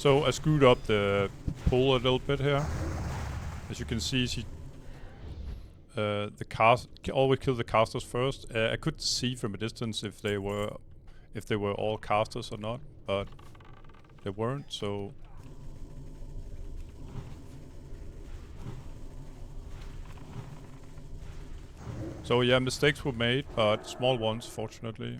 So I screwed up the pull a little bit here. As you can see, the cast always kill the casters first. I could see from a distance if they were all casters or not, but they weren't. So yeah, mistakes were made, but small ones, fortunately.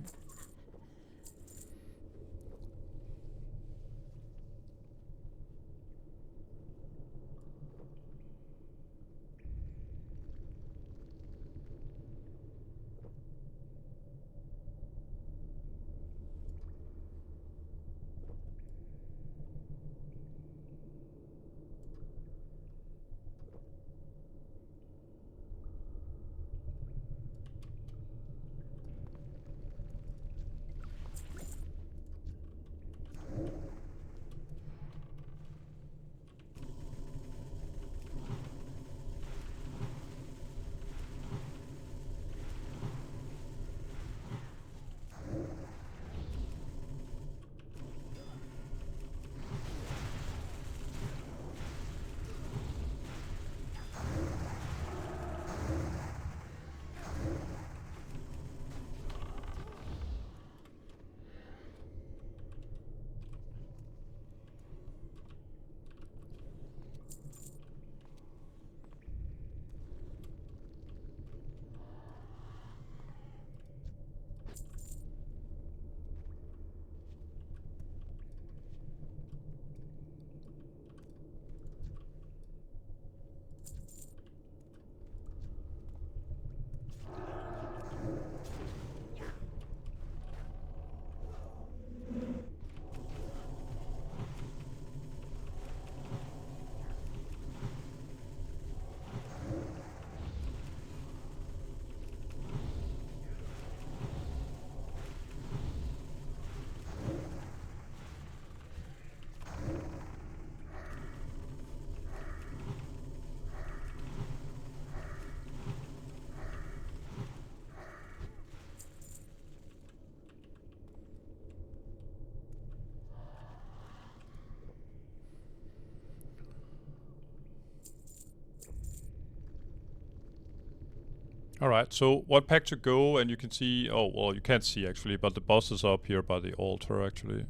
Alright, so one pack to go, and you can see... Oh, well, you can't see, actually, but the boss is up here by the altar, actually.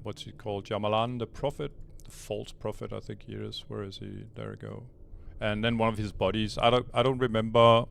What's he called? Jammal, the prophet? The false prophet, I think he is. Where is he? There we go. And then one of his bodies. I don't remember...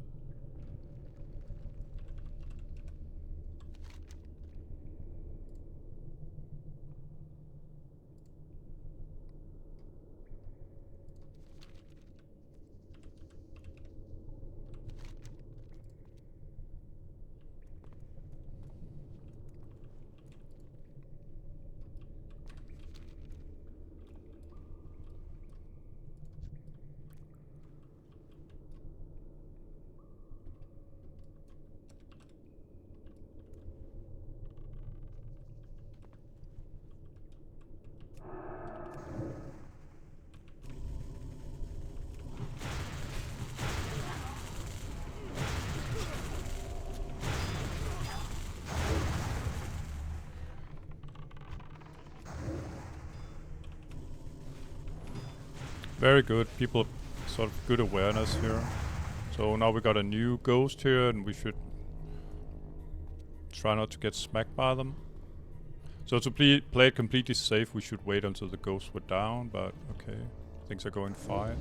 Very good. People sort of good awareness here. So now we got a new ghost here, and we should try not to get smacked by them. So to play it completely safe, we should wait until the ghosts were down, but okay. Things are going fine.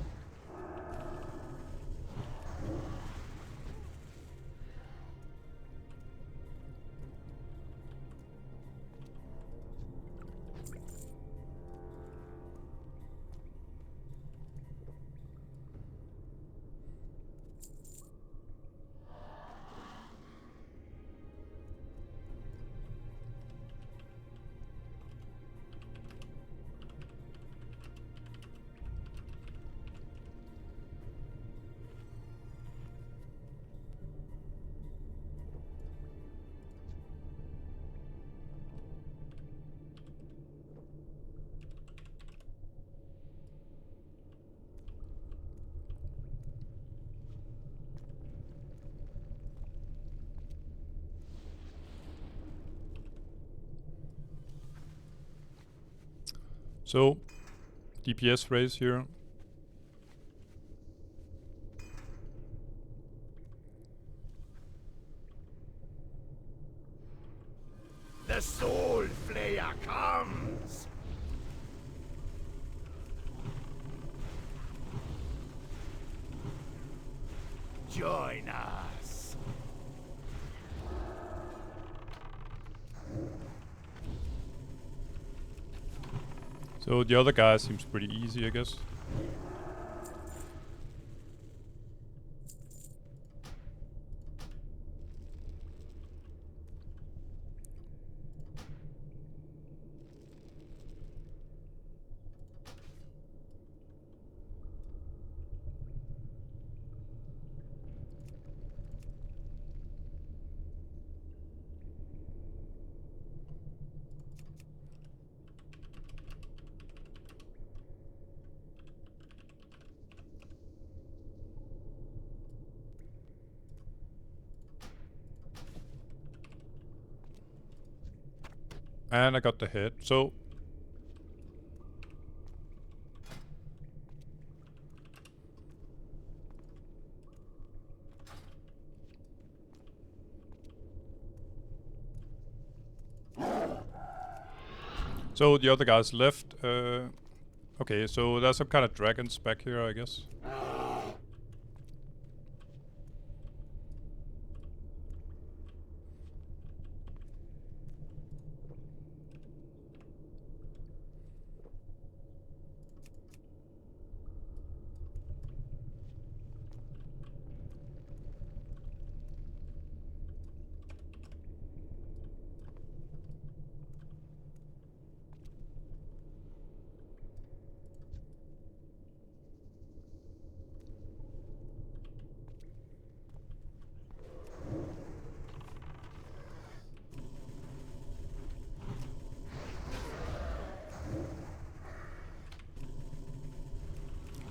So, DPS raise here. The Soul Flayer comes! Join us! So the other guy seems pretty easy, I guess. And I got the head. So the other guys left. Okay, so there's some kind of dragons back here, I guess.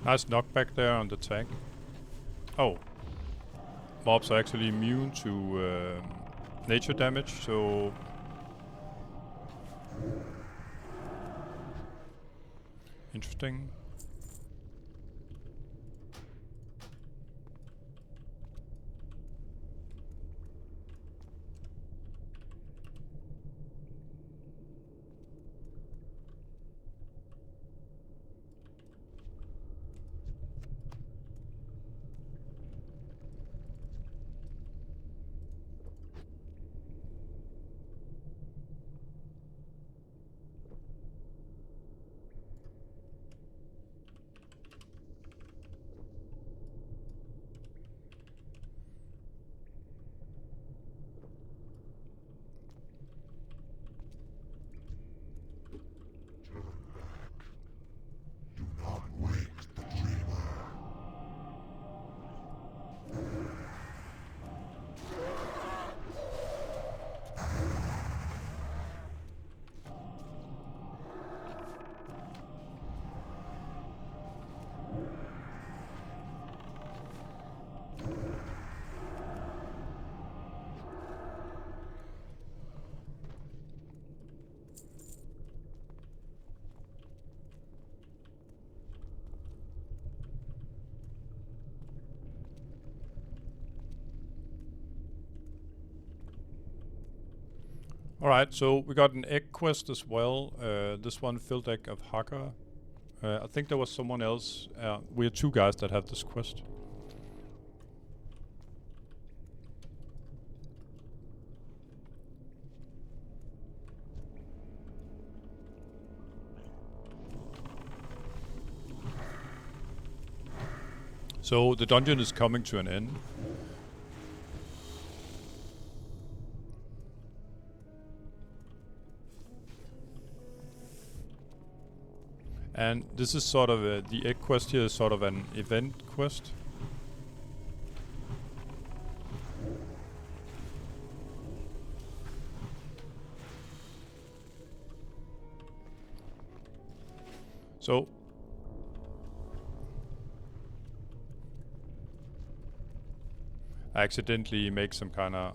Nice knockback there on the tank. Oh. Mobs are actually immune to nature damage, so... Interesting. Alright, so we got an egg quest as well. This one, filled egg of Hakkar. I think there was someone else. We are two guys that have this quest. So the dungeon is coming to an end. And this is sort of the egg quest here is sort of an event quest. So I accidentally make some kind of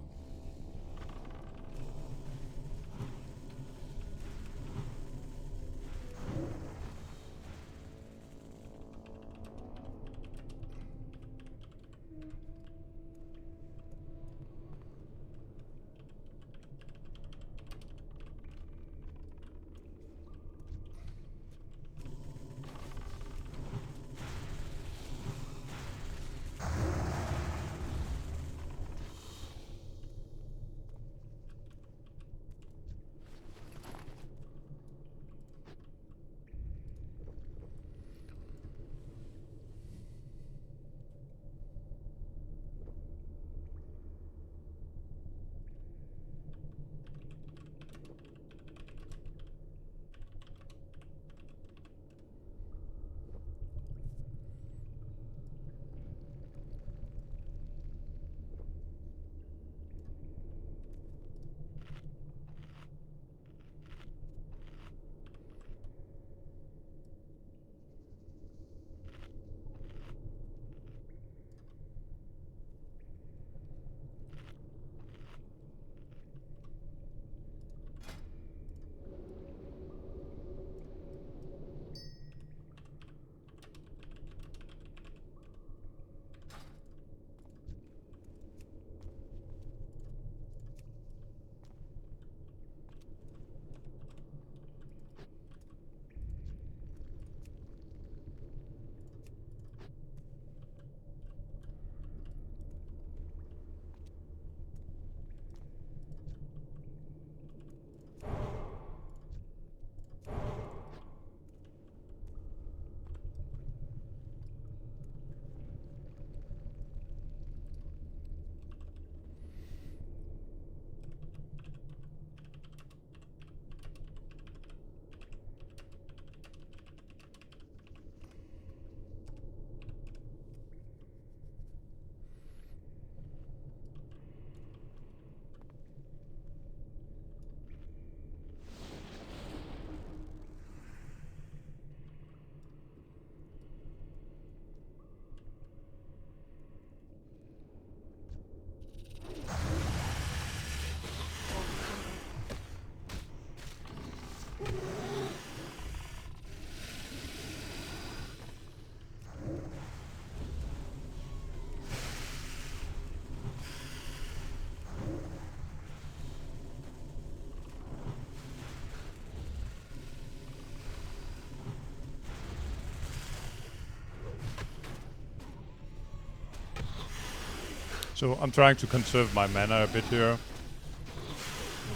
So I'm trying to conserve my mana a bit here.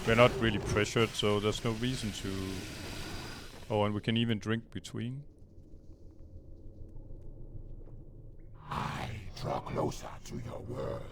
We're not really pressured, so there's no reason to... Oh, and we can even drink between. I draw closer to your world.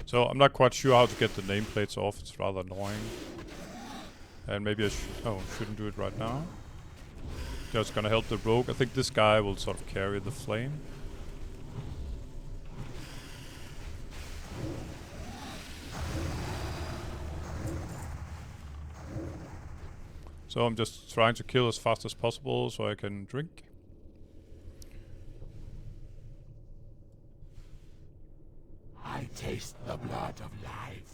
So I'm not quite sure how to get the nameplates off. It's rather annoying. And maybe I shouldn't do it right now. Just gonna help the rogue. I think this guy will sort of carry the flame. So I'm just trying to kill as fast as possible so I can drink. I taste the blood of life.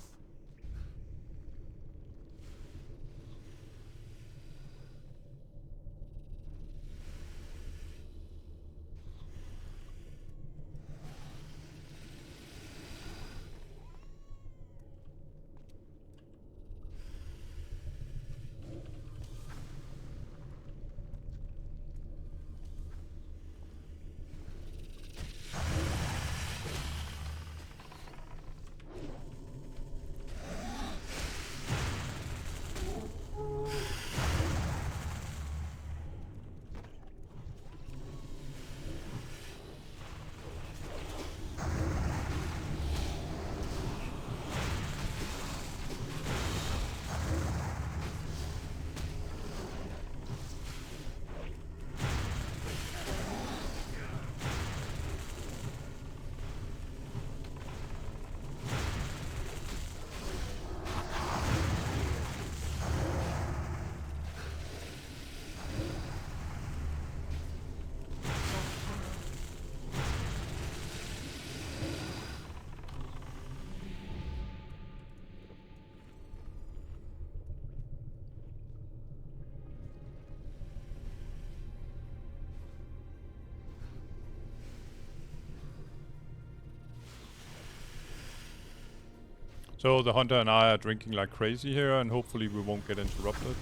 So the hunter and I are drinking like crazy here, and hopefully we won't get interrupted.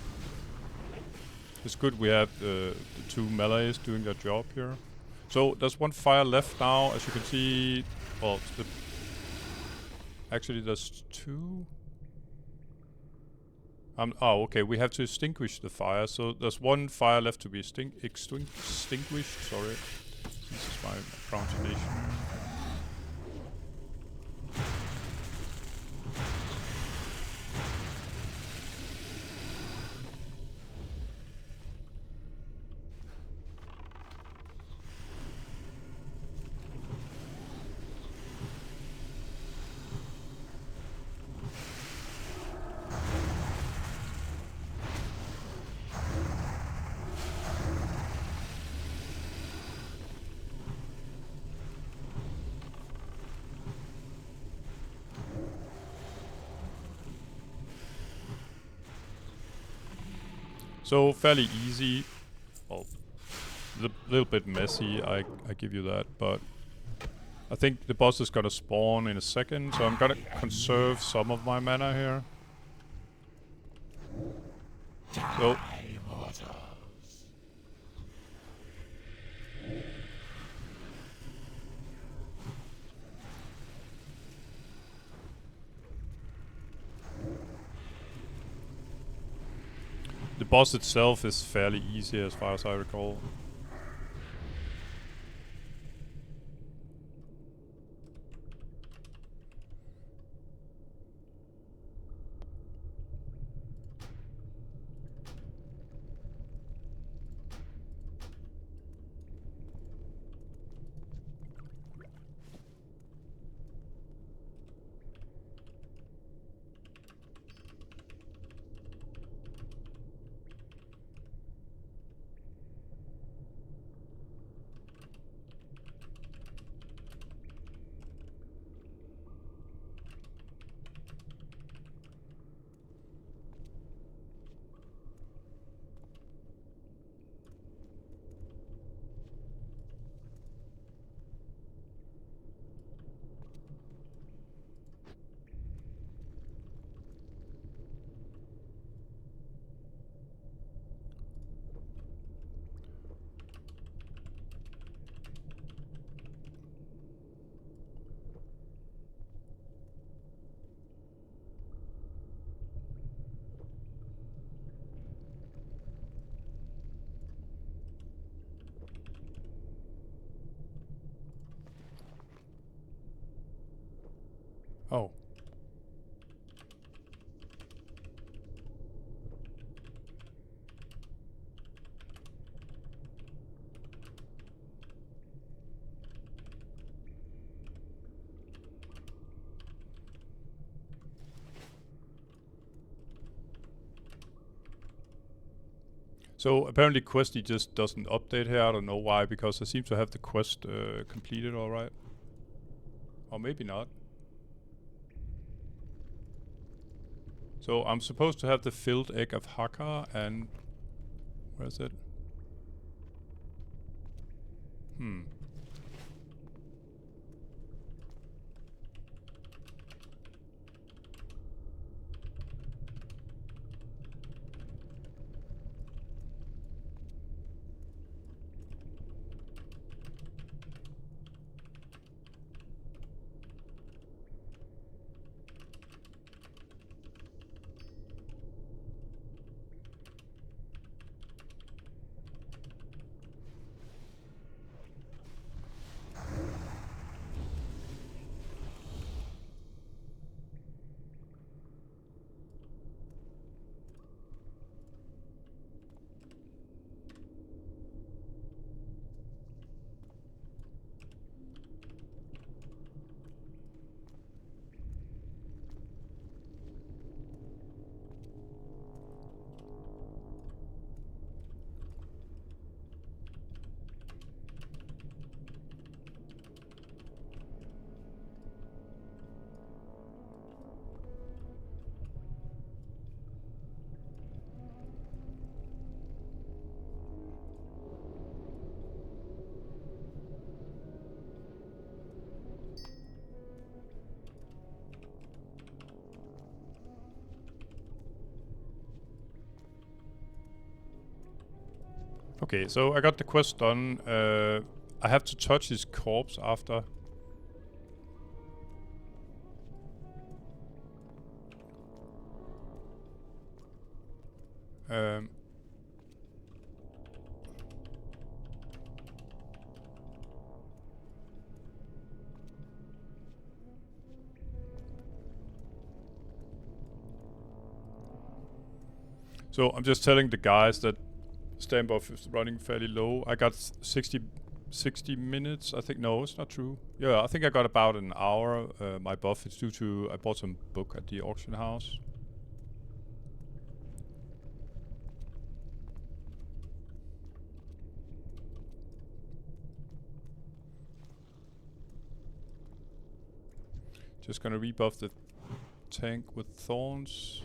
It's good we have the two melees doing their job here. So there's one fire left now, as you can see. Well, actually there's two. Oh, okay, we have to extinguish the fire. So there's one fire left to be extinguished. Sorry, this is my pronunciation. So fairly easy. Well, a little bit messy, I give you that, but I think the boss is gonna spawn in a second, so I'm gonna conserve some of my mana here. So the boss itself is fairly easy as far as I recall. So apparently Questy just doesn't update here. I don't know why, because I seem to have the quest completed alright. Or maybe not. So I'm supposed to have the filled egg of Hakkar and... where is it? Okay, so I got the quest done. I have to touch his corpse after. So I'm just telling the guys that stamp buff is running fairly low. I got 60 minutes. I think, no, it's not true. Yeah, I think I got about an hour. My buff is due to, I bought some book at the auction house. Just gonna rebuff the tank with thorns.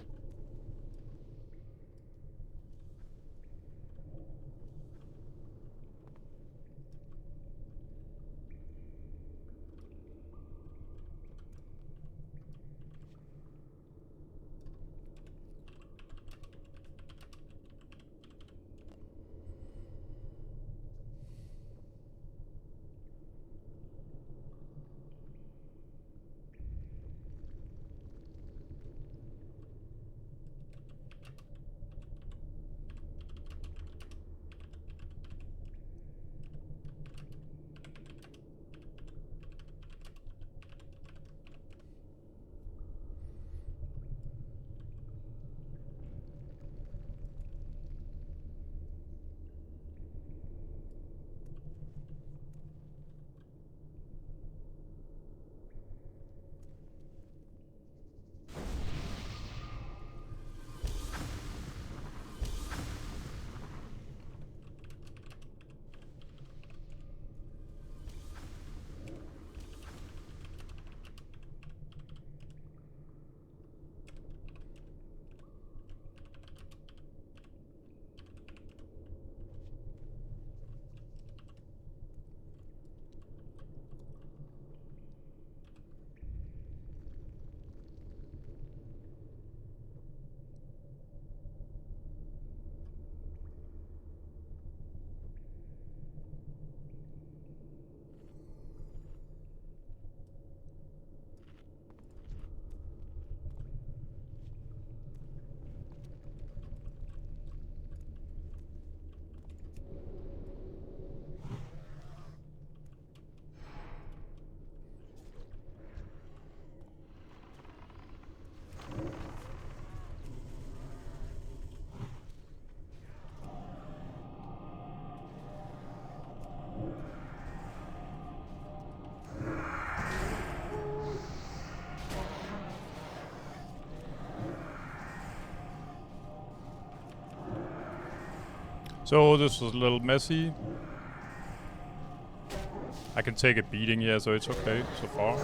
So this was a little messy. I can take a beating here, so it's okay so far.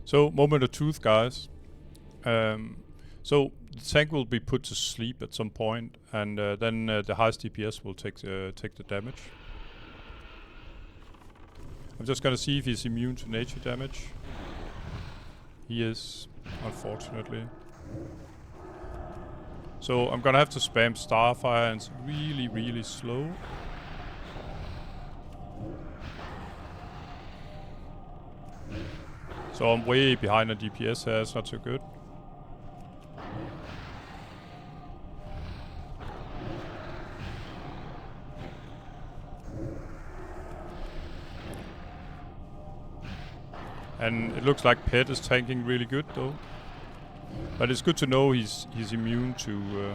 So, moment of truth, guys. So the tank will be put to sleep at some point, and then the highest DPS will take the damage. I'm just gonna see if he's immune to nature damage. He is, unfortunately. So I'm gonna have to spam Starfire, and it's really, really slow. So I'm way behind on DPS here, it's not so good. And it looks like Pet is tanking really good though. But it's good to know he's immune to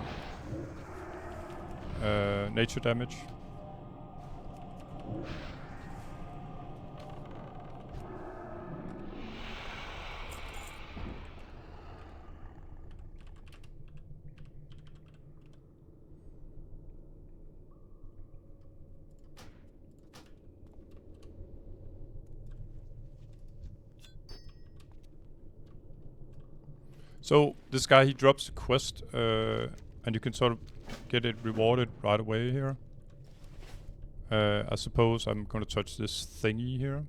nature damage. So this guy, he drops a quest, and you can sort of get it rewarded right away here. I suppose I'm gonna touch this thingy here.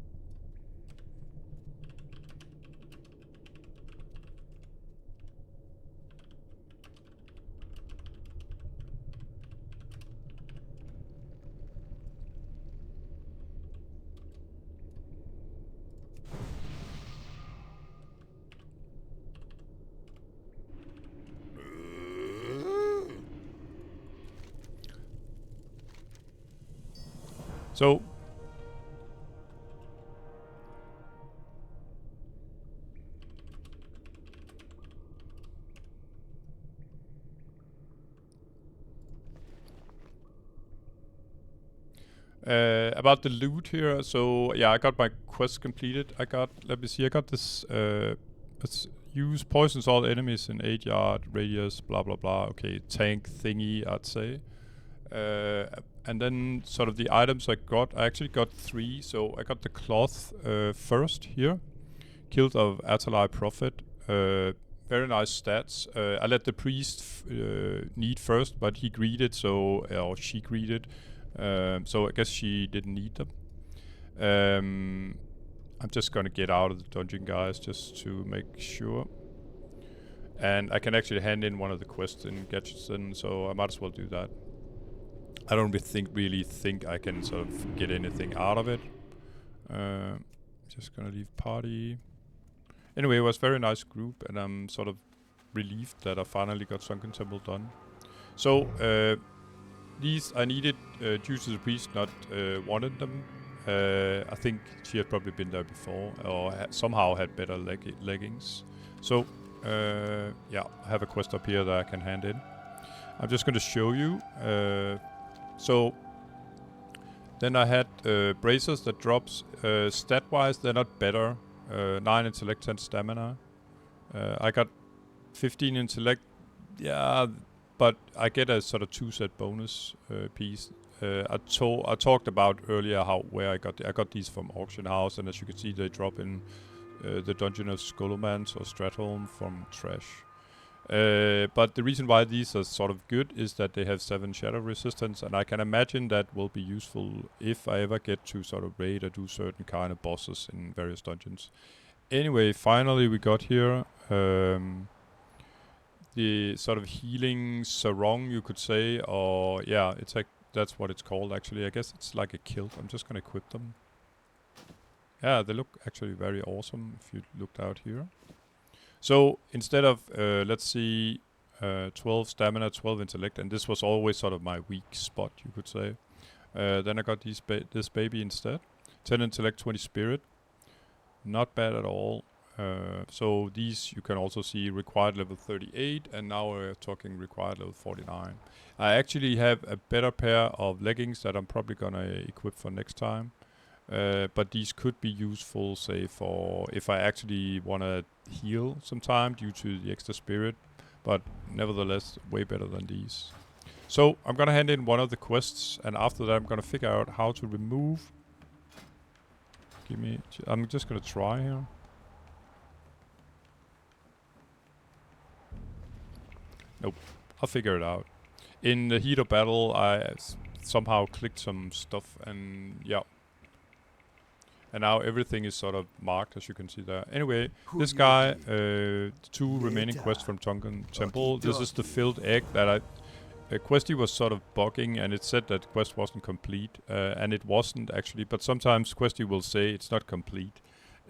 So about the loot here, so yeah, I got my quest completed. I got, let me see, I got this, let's use poisons all enemies in 8 yard radius, blah blah blah, okay, tank thingy, I'd say. And then sort of the items I actually got 3, so I got the cloth first here, Guild of Atalai Prophet, very nice stats. I let the priest need first, but he greeted, so, or she greeted. So I guess she didn't need them. I'm just gonna get out of the dungeon, guys, just to make sure. And I can actually hand in one of the quests in Gadgeton, so I might as well do that. I don't really think I can sort of get anything out of it. Just gonna leave party. Anyway, it was a very nice group, and I'm sort of relieved that I finally got Sunken Temple done. So, these I needed due to the priest not wanted them. I think she had probably been there before, or somehow had better leggings. So, yeah, I have a quest up here that I can hand in. I'm just going to show you. So, then I had bracers that drops. Stat-wise, they're not better. 9 intellect, 10 stamina. I got 15 intellect. Yeah, but I get a sort of 2-set bonus piece. I talked about earlier where I got these from auction house, and as you can see, they drop in the Dungeon of Skullomance or Stratholm from trash. But the reason why these are sort of good is that they have 7 shadow resistance, and I can imagine that will be useful if I ever get to sort of raid or do certain kind of bosses in various dungeons. Anyway, finally we got here the sort of healing sarong, you could say, or yeah, it's like that's what it's called actually. I guess it's like a kilt. I'm just gonna equip them. Yeah, they look actually very awesome if you looked out here. So instead of, let's see, 12 stamina, 12 intellect, and this was always sort of my weak spot, you could say. Then I got this baby instead. 10 intellect, 20 spirit. Not bad at all. So these you can also see required level 38, and now we're talking required level 49. I actually have a better pair of leggings that I'm probably gonna equip for next time. But these could be useful, say, for if I actually want to heal sometime due to the extra spirit. But nevertheless, way better than these. So I'm going to hand in one of the quests, and after that I'm going to figure out how to remove. I'm just going to try here. Nope, I'll figure it out. In the heat of battle, I somehow clicked some stuff, and yeah. And now everything is sort of marked, as you can see there. Anyway, this guy, 2 remaining quests from Sunken Temple. This is the filled egg that Questy was sort of bugging, and it said that quest wasn't complete, and it wasn't actually. But sometimes Questy will say it's not complete,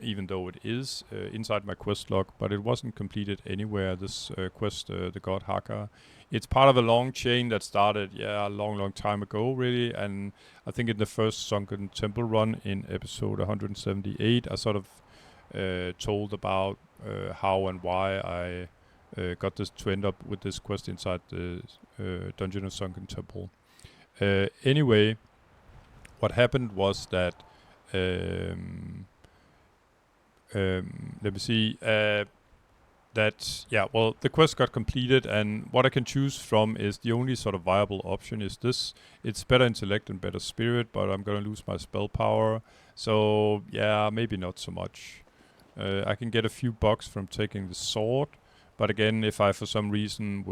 even though it is inside my quest log. But it wasn't completed anywhere. This quest, the God Hakkar. It's part of a long chain that started, a long time ago, really. And I think in the first Sunken Temple run in episode 178, I sort of told about how and why I got this to end up with this quest inside the Dungeon of Sunken Temple. Anyway, what happened was that let me see. The quest got completed, and what I can choose from is the only sort of viable option is this. It's better intellect and better spirit, but I'm gonna lose my spell power. So yeah, maybe not so much. I can get a few bucks from taking the sword, but again, if I for some reason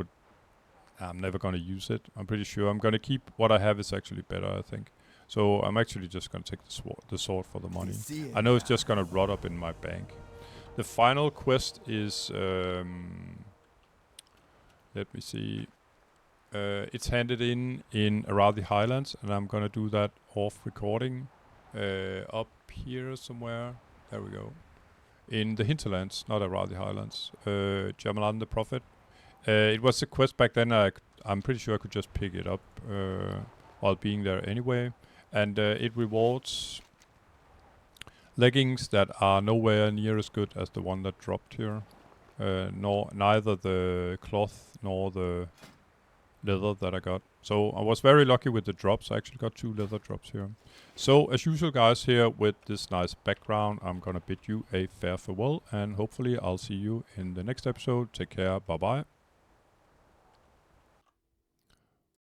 I'm never gonna use it. I'm pretty sure I'm gonna keep what I have is actually better, I think. So I'm actually just gonna take the sword for the money. I know it's just gonna rot up in my bank. The final quest is, let me see, it's handed in around the Highlands, and I'm gonna do that off recording, up here somewhere. There we go. In the hinterlands, not around the Highlands. Jammal the Prophet. It was a quest back then. I'm pretty sure I could just pick it up while being there anyway, and it rewards leggings that are nowhere near as good as the one that dropped here. Neither the cloth nor the leather that I got. So I was very lucky with the drops. I actually got 2 leather drops here. So as usual, guys, here with this nice background, I'm gonna bid you a fair farewell, and hopefully I'll see you in the next episode. Take care. Bye bye.